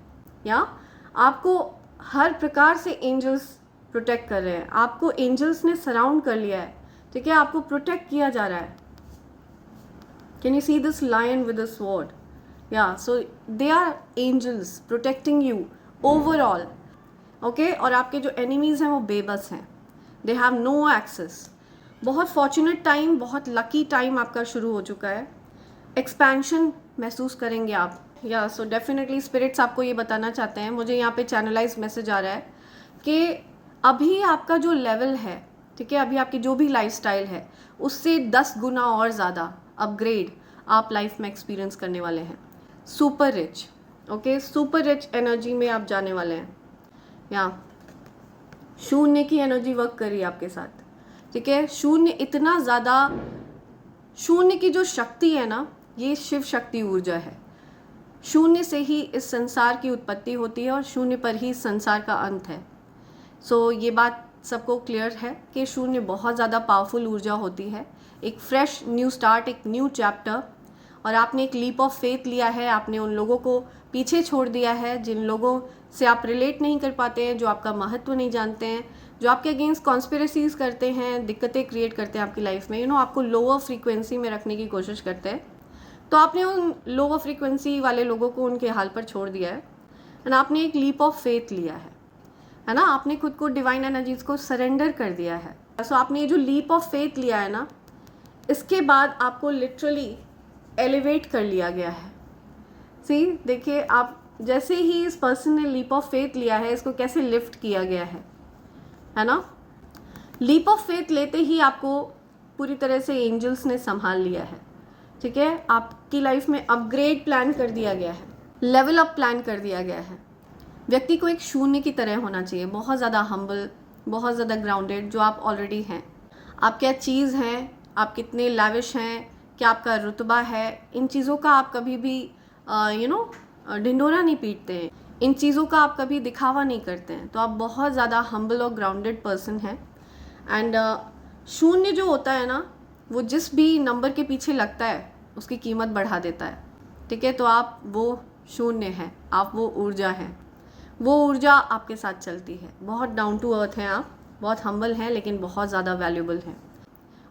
या आपको हर प्रकार से एंजल्स प्रोटेक्ट कर रहे हैं, आपको एंजल्स ने सराउंड कर लिया है। ठीक है, आपको प्रोटेक्ट किया जा रहा है। Can you see this lion with a sword? या so they are angels protecting you overall. Okay, और आपके जो एनिमीज हैं वो बेबस हैं, दे हैव नो एक्सेस। बहुत फॉर्चुनेट टाइम, बहुत लकी टाइम आपका शुरू हो चुका है। एक्सपेंशन महसूस करेंगे आप, या सो डेफिनेटली स्पिरिट्स आपको ये बताना चाहते हैं। मुझे यहाँ पे चैनलाइज मैसेज आ रहा है कि अभी आपका जो लेवल है, ठीक है, अभी आपकी जो भी लाइफस्टाइल है, उससे 10 गुना और ज़्यादा अपग्रेड आप लाइफ में एक्सपीरियंस करने वाले हैं। Super rich, okay, super rich energy में आप जाने वाले हैं। या शून्य की एनर्जी वर्क करी आपके साथ। ठीक है, शून्य इतना ज़्यादा, शून्य की जो शक्ति है ना, ये शिव शक्ति ऊर्जा है। शून्य से ही इस संसार की उत्पत्ति होती है और शून्य पर ही संसार का अंत है। सो ये बात सबको क्लियर है कि शून्य बहुत ज़्यादा पावरफुल ऊर्जा होती है, एक फ्रेश न्यू स्टार्ट, एक न्यू चैप्टर। और आपने एक लीप ऑफ फेथ लिया है, आपने उन लोगों को पीछे छोड़ दिया है जिन लोगों से आप रिलेट नहीं कर पाते हैं, जो आपका महत्व नहीं जानते हैं, जो आपके अगेंस्ट कॉन्स्पिरेसीज करते हैं, दिक्कतें क्रिएट करते हैं आपकी लाइफ में, आपको लोअर फ्रीक्वेंसी में रखने की कोशिश करते हैं। तो आपने उन लोअर फ्रीक्वेंसी वाले लोगों को उनके हाल पर छोड़ दिया है एंड आपने एक लीप ऑफ फेथ लिया है ना, आपने खुद को डिवाइन एनर्जीज को सरेंडर कर दिया है। सो आपने ये जो लीप ऑफ फेथ लिया है ना, इसके बाद आपको लिटरली एलिवेट कर लिया गया है। सी देखिए, आप जैसे ही इस पर्सन ने लीप ऑफ फेथ लिया है, इसको कैसे लिफ्ट किया गया है ना। लीप ऑफ फेथ लेते ही आपको पूरी तरह से एंजल्स ने संभाल लिया है। ठीक है, आपकी लाइफ में अपग्रेड प्लान कर दिया गया है, लेवल अप प्लान कर दिया गया है। व्यक्ति को एक शून्य की तरह होना चाहिए, बहुत ज़्यादा हम्बल, बहुत ज़्यादा ग्राउंडेड, जो आप ऑलरेडी हैं। आप क्या चीज़ हैं, आप कितने लाविश हैं, क्या आपका रुतबा है, इन चीज़ों का आप कभी भी ढिंढोरा नहीं पीटते हैं, इन चीज़ों का आप कभी दिखावा नहीं करते हैं। तो आप बहुत ज़्यादा हम्बल और ग्राउंडेड पर्सन हैं। एंड शून्य जो होता है ना, वो जिस भी नंबर के पीछे लगता है उसकी कीमत बढ़ा देता है। ठीक है, तो आप वो शून्य हैं, आप वो ऊर्जा हैं, वो ऊर्जा आपके साथ चलती है। बहुत डाउन टू अर्थ हैं आप, बहुत हम्बल हैं, लेकिन बहुत ज़्यादा वैल्यूबल हैं।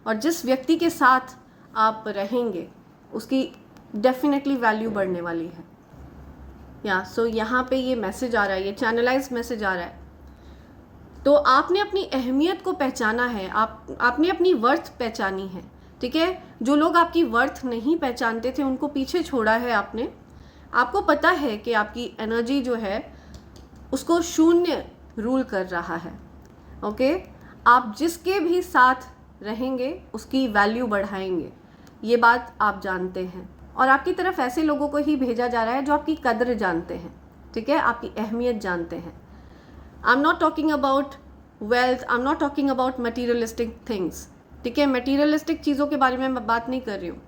और जिस व्यक्ति के साथ आप रहेंगे उसकी डेफिनेटली वैल्यू बढ़ने वाली है। सो यहाँ पे ये मैसेज आ रहा है, ये चैनलाइज मैसेज आ रहा है। तो आपने अपनी अहमियत को पहचाना है, आपने अपनी वर्थ पहचानी है। ठीक है, जो लोग आपकी वर्थ नहीं पहचानते थे उनको पीछे छोड़ा है आपने। आपको पता है कि आपकी एनर्जी जो है उसको शून्य रूल कर रहा है। ओके, आप जिसके भी साथ रहेंगे उसकी वैल्यू बढ़ाएंगे, ये बात आप जानते हैं। और आपकी तरफ ऐसे लोगों को ही भेजा जा रहा है जो आपकी कदर जानते हैं। ठीक है, आपकी अहमियत जानते हैं। I am not talking about wealth, I am not talking about materialistic things. ठीक है, मटीरियलिस्टिक चीज़ों के बारे में मैं बात नहीं कर रही हूँ।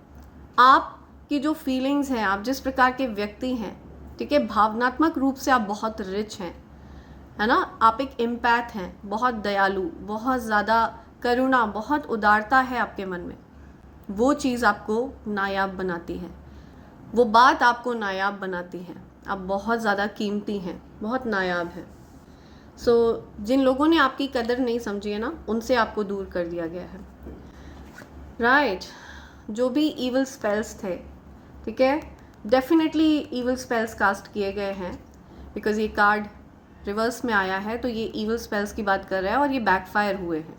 आपकी जो फीलिंग्स हैं, आप जिस प्रकार के व्यक्ति हैं, ठीक है, भावनात्मक रूप से आप बहुत रिच हैं, है ना। आप एक एम्पैथ हैं, बहुत दयालु, बहुत ज़्यादा करुणा, बहुत उदारता है आपके मन में। वो चीज़ आपको नायाब बनाती है, वो बात आपको नायाब बनाती है। आप बहुत ज़्यादा कीमती हैं, बहुत नायाब हैं। सो जिन लोगों ने आपकी कदर नहीं समझी है ना, उनसे आपको दूर कर दिया गया है। राइट, जो भी ईवल स्पेल्स थे, ठीक है, डेफिनेटली ईवल स्पेल्स कास्ट किए गए हैं। बिकॉज ये कार्ड रिवर्स में आया है तो ये ईवल स्पेल्स की बात कर रहा है और ये बैकफायर हुए हैं।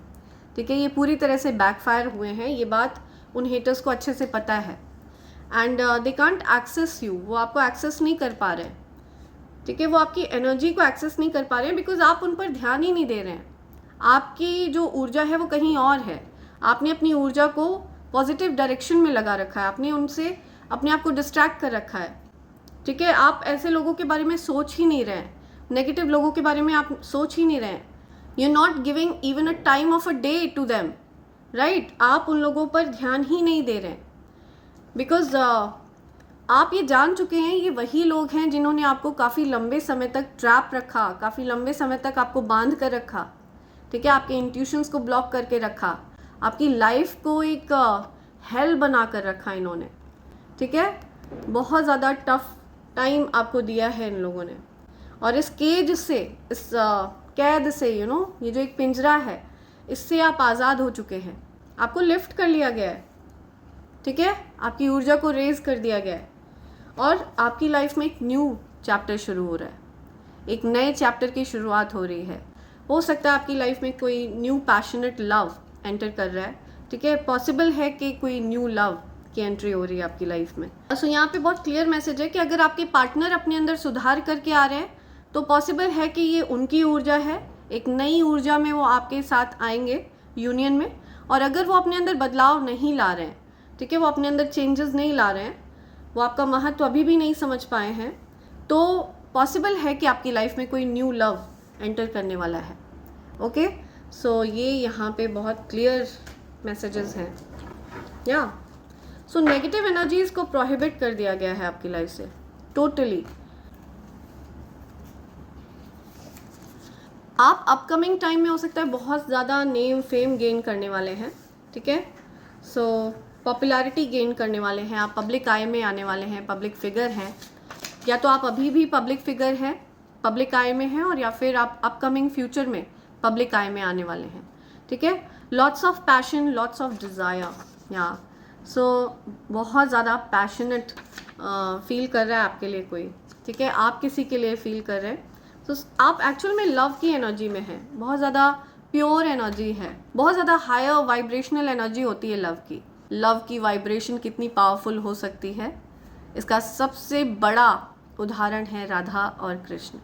ठीक है, ये पूरी तरह से बैकफायर हुए हैं, ये बात उन हेटर्स को अच्छे से पता है। And they can't access you, वो आपको एक्सेस नहीं कर पा रहे हैं। ठीक है, वो आपकी एनर्जी को एक्सेस नहीं कर पा रहे हैं बिकॉज आप उन पर ध्यान ही नहीं दे रहे हैं। आपकी जो ऊर्जा है वो कहीं और है। आपने अपनी ऊर्जा को पॉजिटिव डायरेक्शन में लगा रखा है, आपने उनसे अपने आप को डिस्ट्रैक्ट कर रखा है। ठीक है, आप ऐसे लोगों के बारे में सोच ही नहीं रहे हैं, नेगेटिव लोगों के बारे में आप सोच ही नहीं रहे हैं। You are not giving even a time of a day to them, right. आप उन लोगों पर ध्यान ही नहीं दे रहे हैं बिकॉज आप ये जान चुके हैं ये वही लोग हैं जिन्होंने आपको काफ़ी लंबे समय तक ट्रैप रखा, काफ़ी लंबे समय तक आपको बांध कर रखा। ठीक है, आपके इंट्यूशंस को ब्लॉक करके रखा, आपकी लाइफ को एक हेल बना कर रखा इन्होंने। ठीक है, बहुत ज़्यादा टफ टाइम आपको दिया है इन लोगों ने। और इस केज से, इस कैद से, ये जो एक पिंजरा है, इससे आप आज़ाद हो चुके हैं। आपको लिफ्ट कर लिया गया है। ठीक है, आपकी ऊर्जा को रेज कर दिया गया है और आपकी लाइफ में एक न्यू चैप्टर शुरू हो रहा है, एक नए चैप्टर की शुरुआत हो रही है। हो सकता है आपकी लाइफ में कोई न्यू पैशनेट लव एंटर कर रहा है। ठीक है, पॉसिबल है कि कोई न्यू लव की एंट्री हो रही है आपकी लाइफ में। सो यहाँ पे बहुत क्लियर मैसेज है कि अगर आपके पार्टनर अपने अंदर सुधार करके आ रहे हैं तो पॉसिबल है कि ये उनकी ऊर्जा है, एक नई ऊर्जा में वो आपके साथ आएंगे यूनियन में। और अगर वो अपने अंदर बदलाव नहीं ला रहे हैं, ठीक है, वो अपने अंदर चेंजेस नहीं ला रहे हैं, वो आपका महत्व अभी भी नहीं समझ पाए हैं, तो पॉसिबल है कि आपकी लाइफ में कोई न्यू लव एंटर करने वाला है। ओके, सो ये यहाँ पे बहुत क्लियर मैसेजेस हैं। सो नेगेटिव एनर्जीज को प्रोहिबिट कर दिया गया है आपकी लाइफ से टोटली। आप अपकमिंग टाइम में हो सकता है बहुत ज़्यादा नेम फेम गेन करने वाले हैं। ठीक है, सो पॉपुलैरिटी गेन करने वाले हैं, आप पब्लिक आई में आने वाले हैं, पब्लिक फिगर हैं, या तो आप अभी भी पब्लिक फिगर हैं, पब्लिक आई में हैं, और या फिर आप अपकमिंग फ्यूचर में पब्लिक आई में आने वाले हैं। ठीक है, lots of passion, lots of desire, so बहुत ज़्यादा पैशनेट फील कर रहा है आपके लिए कोई। ठीक है, आप किसी के लिए फील कर रहे हैं, तो आप एक्चुअल में लव की एनर्जी में हैं, बहुत ज़्यादा प्योर एनर्जी है, बहुत ज़्यादा हायर वाइब्रेशनल एनर्जी होती है लव की। लव की वाइब्रेशन कितनी पावरफुल हो सकती है, इसका सबसे बड़ा उदाहरण है राधा और कृष्ण।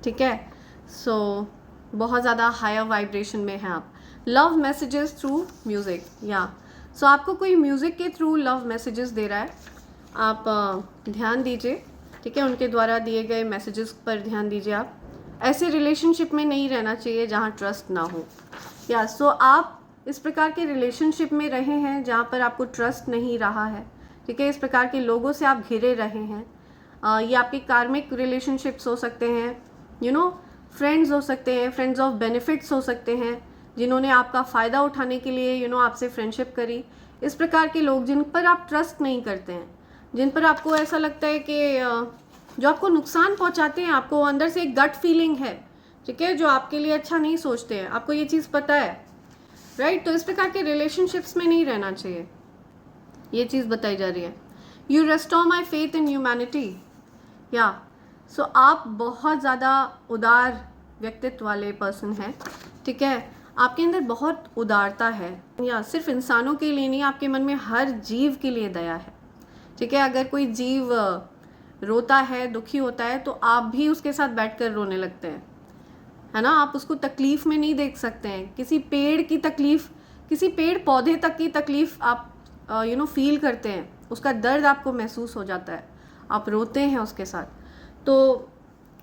ठीक है, सो बहुत ज़्यादा हायर वाइब्रेशन में हैं आप। लव मैसेजेस थ्रू म्यूज़िक, सो आपको कोई म्यूज़िक के थ्रू लव मैसेजेस दे रहा है, आप ध्यान दीजिए। ठीक है, उनके द्वारा दिए गए मैसेजेस पर ध्यान दीजिए आप। ऐसे रिलेशनशिप में नहीं रहना चाहिए जहाँ ट्रस्ट ना हो। या सो आप इस प्रकार के रिलेशनशिप में रहे हैं जहाँ पर आपको ट्रस्ट नहीं रहा है, ठीक है, इस प्रकार के लोगों से आप घिरे रहे हैं। ये आपके कार्मिक रिलेशनशिप्स हो सकते हैं, यू नो, फ्रेंड्स हो सकते हैं, फ्रेंड्स ऑफ बेनिफिट्स हो सकते हैं, जिन्होंने आपका फ़ायदा उठाने के लिए यू नो आपसे फ्रेंडशिप करी। इस प्रकार के लोग जिन पर आप ट्रस्ट नहीं करते हैं, जिन पर आपको ऐसा लगता है कि जो आपको नुकसान पहुंचाते हैं, आपको अंदर से एक गट फीलिंग है, ठीक है, जो आपके लिए अच्छा नहीं सोचते हैं, आपको ये चीज़ पता है, राइट। तो इस प्रकार के रिलेशनशिप्स में नहीं रहना चाहिए, ये चीज़ बताई जा रही है। You restore my faith in humanity. या सो आप बहुत ज़्यादा उदार व्यक्तित्व वाले पर्सन हैं, ठीक है, आपके अंदर बहुत उदारता है। या सिर्फ इंसानों के लिए नहीं, आपके मन में हर जीव के लिए दया है, ठीक है। अगर कोई जीव रोता है, दुखी होता है, तो आप भी उसके साथ बैठकर रोने लगते हैं, है ना। आप उसको तकलीफ़ में नहीं देख सकते हैं। किसी पेड़ की तकलीफ़, किसी पेड़ पौधे तक की तकलीफ़ आप यू नो फील करते हैं, उसका दर्द आपको महसूस हो जाता है, आप रोते हैं उसके साथ। तो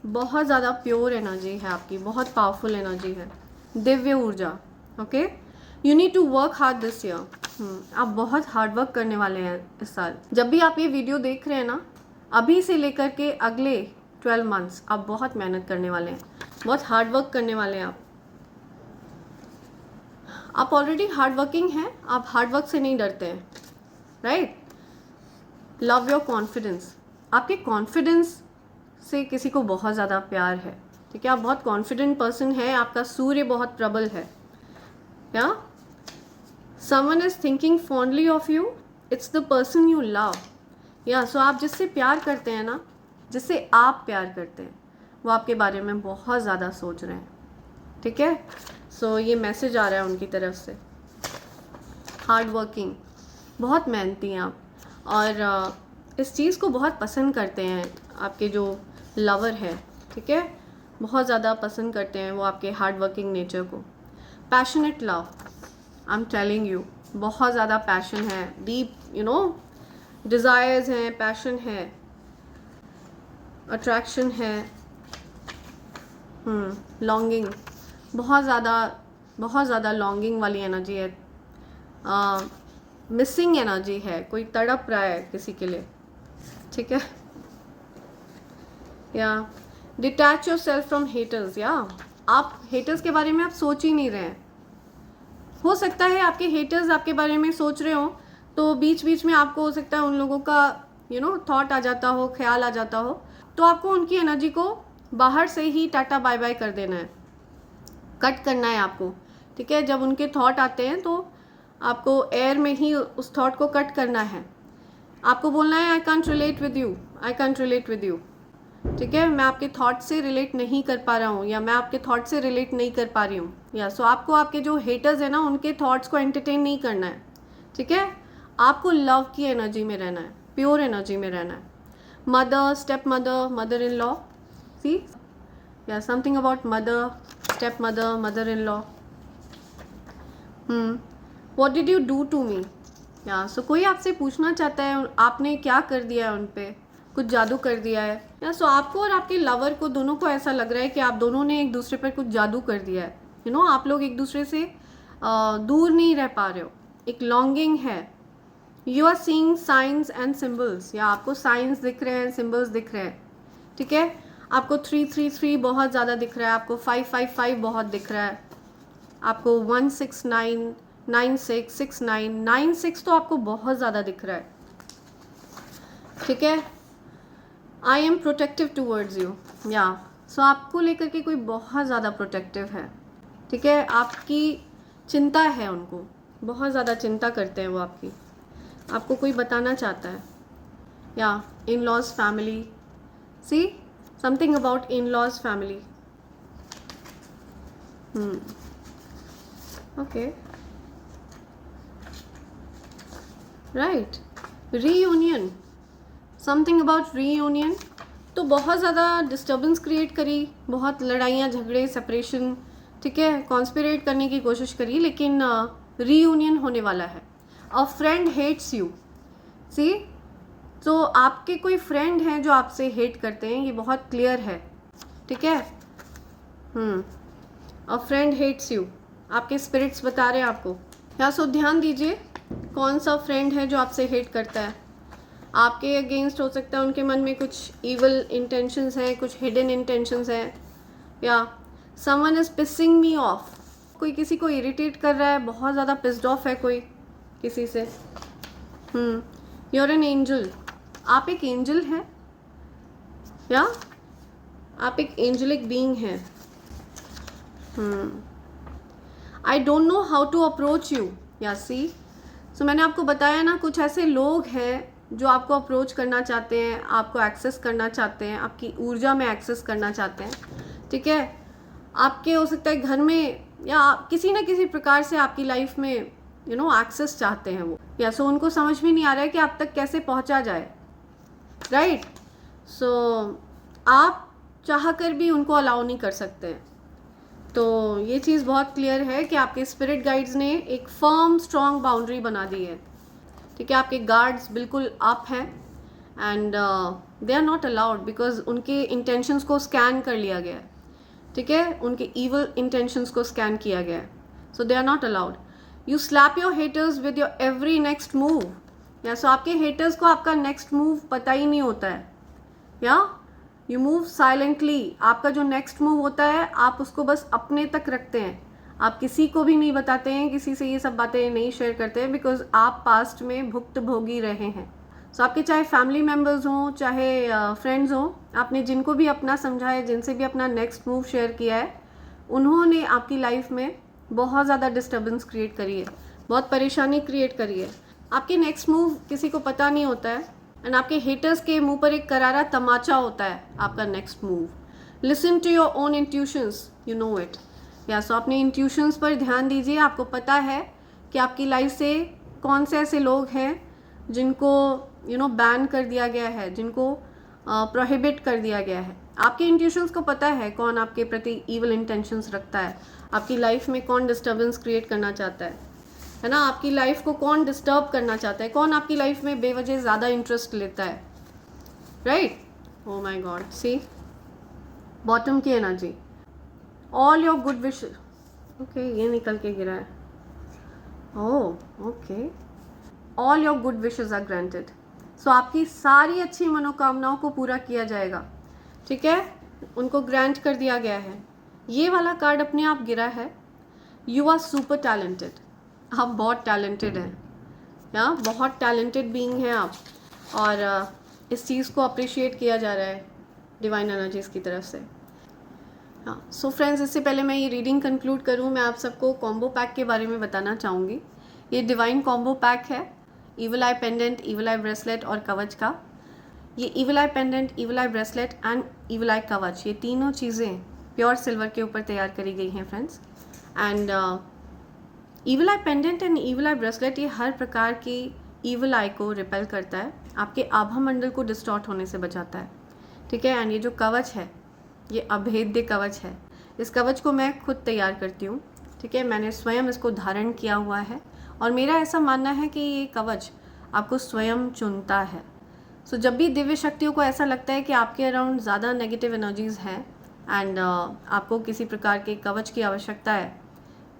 बहुत ज़्यादा प्योर एनर्जी है आपकी, बहुत पावरफुल एनर्जी है, दिव्य ऊर्जा। Okay, you need to work hard this year. आप बहुत हार्ड वर्क करने वाले हैं इस साल। जब भी आप ये वीडियो देख रहे हैं ना, अभी से लेकर के अगले 12 मंथ्स आप बहुत मेहनत करने वाले हैं, बहुत हार्ड वर्क करने वाले हैं आप ऑलरेडी हार्ड वर्किंग हैं, आप हार्ड वर्क से नहीं डरते हैं, राइट। Love your confidence. आपके कॉन्फिडेंस से किसी को बहुत ज़्यादा प्यार है, ठीक है, आप बहुत कॉन्फिडेंट पर्सन है, आपका सूर्य बहुत प्रबल है। या someone is thinking fondly of you, it's the person you love. या सो आप जिससे प्यार करते हैं ना, जिससे आप प्यार करते हैं, वो आपके बारे में बहुत ज़्यादा सोच रहे हैं, ठीक है। सो ये मैसेज आ रहा है उनकी तरफ से। हार्ड वर्किंग, बहुत मेहनती हैं आप, और इस चीज़ को बहुत पसंद करते हैं आपके जो लवर है, ठीक है, बहुत ज़्यादा पसंद करते हैं वो आपके हार्ड वर्किंग नेचर को। Passionate love, I am telling you, बहुत ज़्यादा पैशन है, डीप यू नो डिज़ायर्स हैं, पैशन है, अट्रैक्शन है, लॉन्गिंग, बहुत ज़्यादा लॉन्गिंग वाली एनर्जी है, मिसिंग एनर्जी है, कोई तड़प रहा है किसी के लिए, ठीक है। या detach your self from haters. या आप हेटर्स के बारे में आप सोच ही नहीं रहे हैं। हो सकता है आपके हेटर्स आपके बारे में सोच रहे हो, तो बीच बीच में आपको हो सकता है उन लोगों का यू नो थॉट आ जाता हो, ख्याल आ जाता हो, तो आपको उनकी एनर्जी को बाहर से ही टाटा बाय बाय कर देना है, कट करना है आपको, ठीक है। जब उनके थॉट आते हैं तो आपको एयर में ही उस थॉट को कट करना है। आपको बोलना है I can't relate with you, I can't relate with you, ठीक है, मैं आपके थॉट से रिलेट नहीं कर पा रहा हूँ, या मैं आपके थॉट से रिलेट नहीं कर पा रही हूँ। या सो आपको आपके जो हेटर्स है ना, उनके थॉट्स को एंटरटेन नहीं करना है, ठीक है। आपको लव की एनर्जी में रहना है, प्योर एनर्जी में रहना है। Mother, step mother, mother in law, see yeah something about mother, step mother, mother in law. What did you do to me. Yeah so कोई आपसे पूछना चाहता है आपने क्या कर दिया है उन पे, कुछ जादू कर दिया है। या सो आपको और आपके लवर को, दोनों को ऐसा लग रहा है कि आप दोनों ने एक दूसरे पर कुछ जादू कर दिया है, यू नो आप लोग एक दूसरे से दूर नहीं रह पा रहे हो, एक लॉन्गिंग है। You are seeing signs and symbols. या आपको साइंस दिख रहे हैं, सिम्बल्स दिख रहे हैं, ठीक है। आपको 333 बहुत ज़्यादा दिख रहा है, आपको 555 बहुत दिख रहा है, आपको 169, 96, 69, 96 तो आपको बहुत ज़्यादा दिख रहा है, ठीक है। I am protective towards you. या सो आपको लेकर के कोई बहुत ज़्यादा प्रोटेक्टिव है, ठीक है, आपकी चिंता है, उनको बहुत ज़्यादा चिंता करते हैं वो आपकी, आपको कोई बताना चाहता है। या in laws family, see something about in laws family. Okay, right. Reunion, something about reunion, तो बहुत ज़्यादा डिस्टर्बेंस क्रिएट करी, बहुत लड़ाइयाँ झगड़े, सेपरेशन, ठीक है, कॉन्स्पिरेट करने की कोशिश करी, लेकिन रीयूनियन होने वाला है। अ फ्रेंड हेट्स यू, सी तो आपके कोई फ्रेंड हैं जो आपसे हेट करते हैं, ये बहुत क्लियर है, ठीक है। अ फ्रेंड हेट्स यू, आपके स्पिरिट्स बता रहे हैं आपको। या सो ध्यान दीजिए कौन सा फ्रेंड है जो आपसे हेट करता है। आपके अगेंस्ट हो सकता है उनके मन में कुछ इवल इंटेंशंस हैं, कुछ हिडन इंटेंशंस हैं, या someone is pissing me off, कोई किसी को इरिटेट कर रहा है, बहुत ज़्यादा पिस्ड ऑफ है कोई किसी से। यूर एन एंजल, आप एक एंजल हैं, या आप एक एंजलिक बीइंग हैं। I don't know how to approach you, या सी। सो मैंने आपको बताया ना, कुछ ऐसे लोग हैं जो आपको अप्रोच करना चाहते हैं, आपको एक्सेस करना चाहते हैं, आपकी ऊर्जा में एक्सेस करना चाहते हैं, ठीक है। आपके हो सकता है घर में, या किसी न किसी प्रकार से आपकी लाइफ में एक्सेस चाहते हैं वो, या सो उनको समझ में नहीं आ रहा है कि आप तक कैसे पहुंचा जाए, राइट। सो आप चाह कर भी उनको अलाउ नहीं कर सकते हैं। तो ये चीज़ बहुत क्लियर है कि आपके स्पिरिट गाइड्स ने एक फर्म स्ट्रॉन्ग बाउंड्री बना दी है, ठीक है। आपके गार्ड्स बिल्कुल अप हैं and they are not allowed, because उनके इंटेंशंस को स्कैन कर लिया गया है, ठीक है। उनके इवल इंटेंशंस को स्कैन किया गया है, so they are not allowed. You slap your haters with your every next move, yeah so आपके हेटर्स को आपका नेक्स्ट मूव पता ही नहीं होता है, या यू मूव साइलेंटली। आपका जो नेक्स्ट मूव होता है आप उसको बस अपने तक रखते हैं, आप किसी को भी नहीं बताते हैं, किसी से ये सब बातें नहीं शेयर करते हैं, बिकॉज आप पास्ट में भुक्तभोगी रहे हैं। सो आपके चाहे फैमिली मेम्बर्स हों, चाहे फ्रेंड्स हों, आपने जिनको भी अपना समझा है, जिनसे भी अपना नेक्स्ट मूव शेयर किया है, उन्होंने आपकी लाइफ में बहुत ज़्यादा डिस्टर्बेंस क्रिएट करी है, बहुत परेशानी क्रिएट करी है। आपके नेक्स्ट मूव किसी को पता नहीं होता है, एंड आपके हेटर्स के मुंह पर एक करारा तमाचा होता है आपका next move. Listen to your own intuitions, you know it, या सो अपने इंट्यूशंस पर ध्यान दीजिए। आपको पता है कि आपकी लाइफ से कौन से ऐसे लोग हैं जिनको बैन कर दिया गया है, जिनको प्रोहिबिट कर दिया गया है। आपके इंट्यूशंस को पता है कौन आपके प्रति इवल इंटेंशंस रखता है, आपकी लाइफ में कौन डिस्टर्बेंस क्रिएट करना चाहता है ना, आपकी लाइफ को कौन डिस्टर्ब करना चाहता है, कौन आपकी लाइफ में बेवजह ज़्यादा इंटरेस्ट लेता है, right. Oh my god, see bottom की energy, all your good wish, okay ये निकल के गिरा है, oh okay, all your good wishes are granted. So आपकी सारी अच्छी मनोकामनाओं को पूरा किया जाएगा, ठीक है, उनको ग्रांट कर दिया गया है। ये वाला कार्ड अपने आप गिरा है, यू आर सुपर टैलेंटेड, आप बहुत टैलेंटेड हैं, या बहुत टैलेंटेड बीइंग हैं आप, और इस चीज़ को अप्रिशिएट किया जा रहा है डिवाइन एनर्जीज़ की तरफ से। हाँ, सो फ्रेंड्स, इससे पहले मैं ये रीडिंग कंक्लूड करूँ, मैं आप सबको कॉम्बो पैक के बारे में बताना चाहूँगी। ये डिवाइन कॉम्बो पैक है, evil eye pendant, evil eye bracelet और कवच का। ये evil eye pendant, evil eye bracelet and evil eye कवच, ये तीनों चीज़ें प्योर सिल्वर के ऊपर तैयार करी गई हैं friends. And evil eye pendant and evil eye bracelet ये हर प्रकार की इविल आई को रिपेल करता है, आपके आभा मंडल को डिस्टॉर्ट होने से बचाता है, ठीक है। एंड ये जो कवच है ये अभेद्य कवच है, इस कवच को मैं खुद तैयार करती हूँ, ठीक है। मैंने स्वयं इसको धारण किया हुआ है, और मेरा ऐसा मानना है कि ये कवच आपको स्वयं चुनता है। सो जब भी दिव्य शक्तियों को ऐसा लगता है कि आपके अराउंड ज़्यादा नेगेटिव एनर्जीज़ हैं एंड आपको किसी प्रकार के कवच की आवश्यकता है,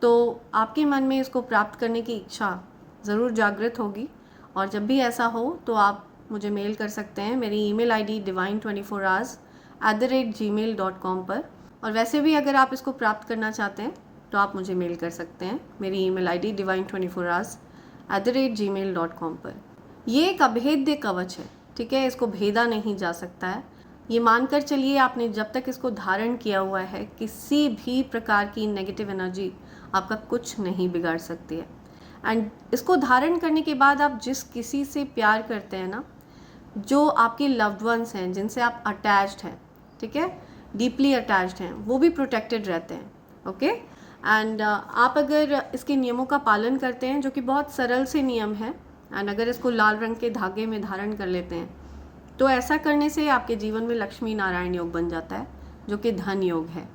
तो आपके मन में इसको प्राप्त करने की इच्छा ज़रूर जागृत होगी। और जब भी ऐसा हो तो आप मुझे मेल कर सकते हैं, मेरी ईमेल आईडी divine24hours@gmail.com पर। और वैसे भी अगर आप इसको प्राप्त करना चाहते हैं तो आप मुझे मेल कर सकते हैं, मेरी ईमेल आईडी divine24hours@gmail.com पर। ये एक अभेद्य कवच है, ठीक है, इसको भेदा नहीं जा सकता है। ये मानकर चलिए आपने जब तक इसको धारण किया हुआ है, किसी भी प्रकार की नेगेटिव एनर्जी आपका कुछ नहीं बिगाड़ सकती है। एंड इसको धारण करने के बाद आप जिस किसी से प्यार करते हैं ना, जो आपके लव्ड वंस हैं, जिनसे आप अटैच्ड हैं, ठीक है, डीपली अटैच्ड हैं, वो भी प्रोटेक्टेड रहते हैं, ओके। एंड आप अगर इसके नियमों का पालन करते हैं, जो कि बहुत सरल से नियम है, एंड अगर इसको लाल रंग के धागे में धारण कर लेते हैं, तो ऐसा करने से आपके जीवन में लक्ष्मी नारायण योग बन जाता है, जो कि धन योग है,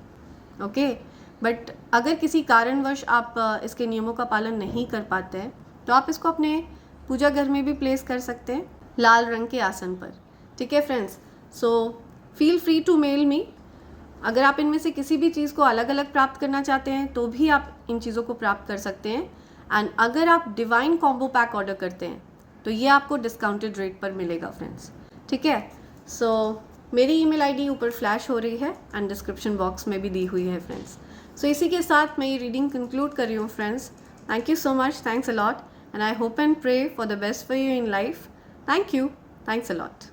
ओके। बट अगर किसी कारणवश आप इसके नियमों का पालन नहीं कर पाते हैं, तो आप इसको अपने पूजा घर में भी प्लेस कर सकते हैं, लाल रंग के आसन पर। ठीक है friends, so feel free to mail me. अगर आप इनमें से किसी भी चीज़ को अलग अलग प्राप्त करना चाहते हैं तो भी आप इन चीज़ों को प्राप्त कर सकते हैं। एंड अगर आप डिवाइन कॉम्बो पैक ऑर्डर करते हैं तो ये आपको डिस्काउंटेड रेट पर मिलेगा फ्रेंड्स। ठीक है, सो मेरी ईमेल आईडी ऊपर फ्लैश हो रही है एंड डिस्क्रिप्शन बॉक्स में भी दी हुई है फ्रेंड्स। सो इसी के साथ मैं ये रीडिंग कंक्लूड कर रही हूँ friends. Thank you so much, thanks a lot, and I hope and pray for the best for you in life. Thank you, thanks a lot.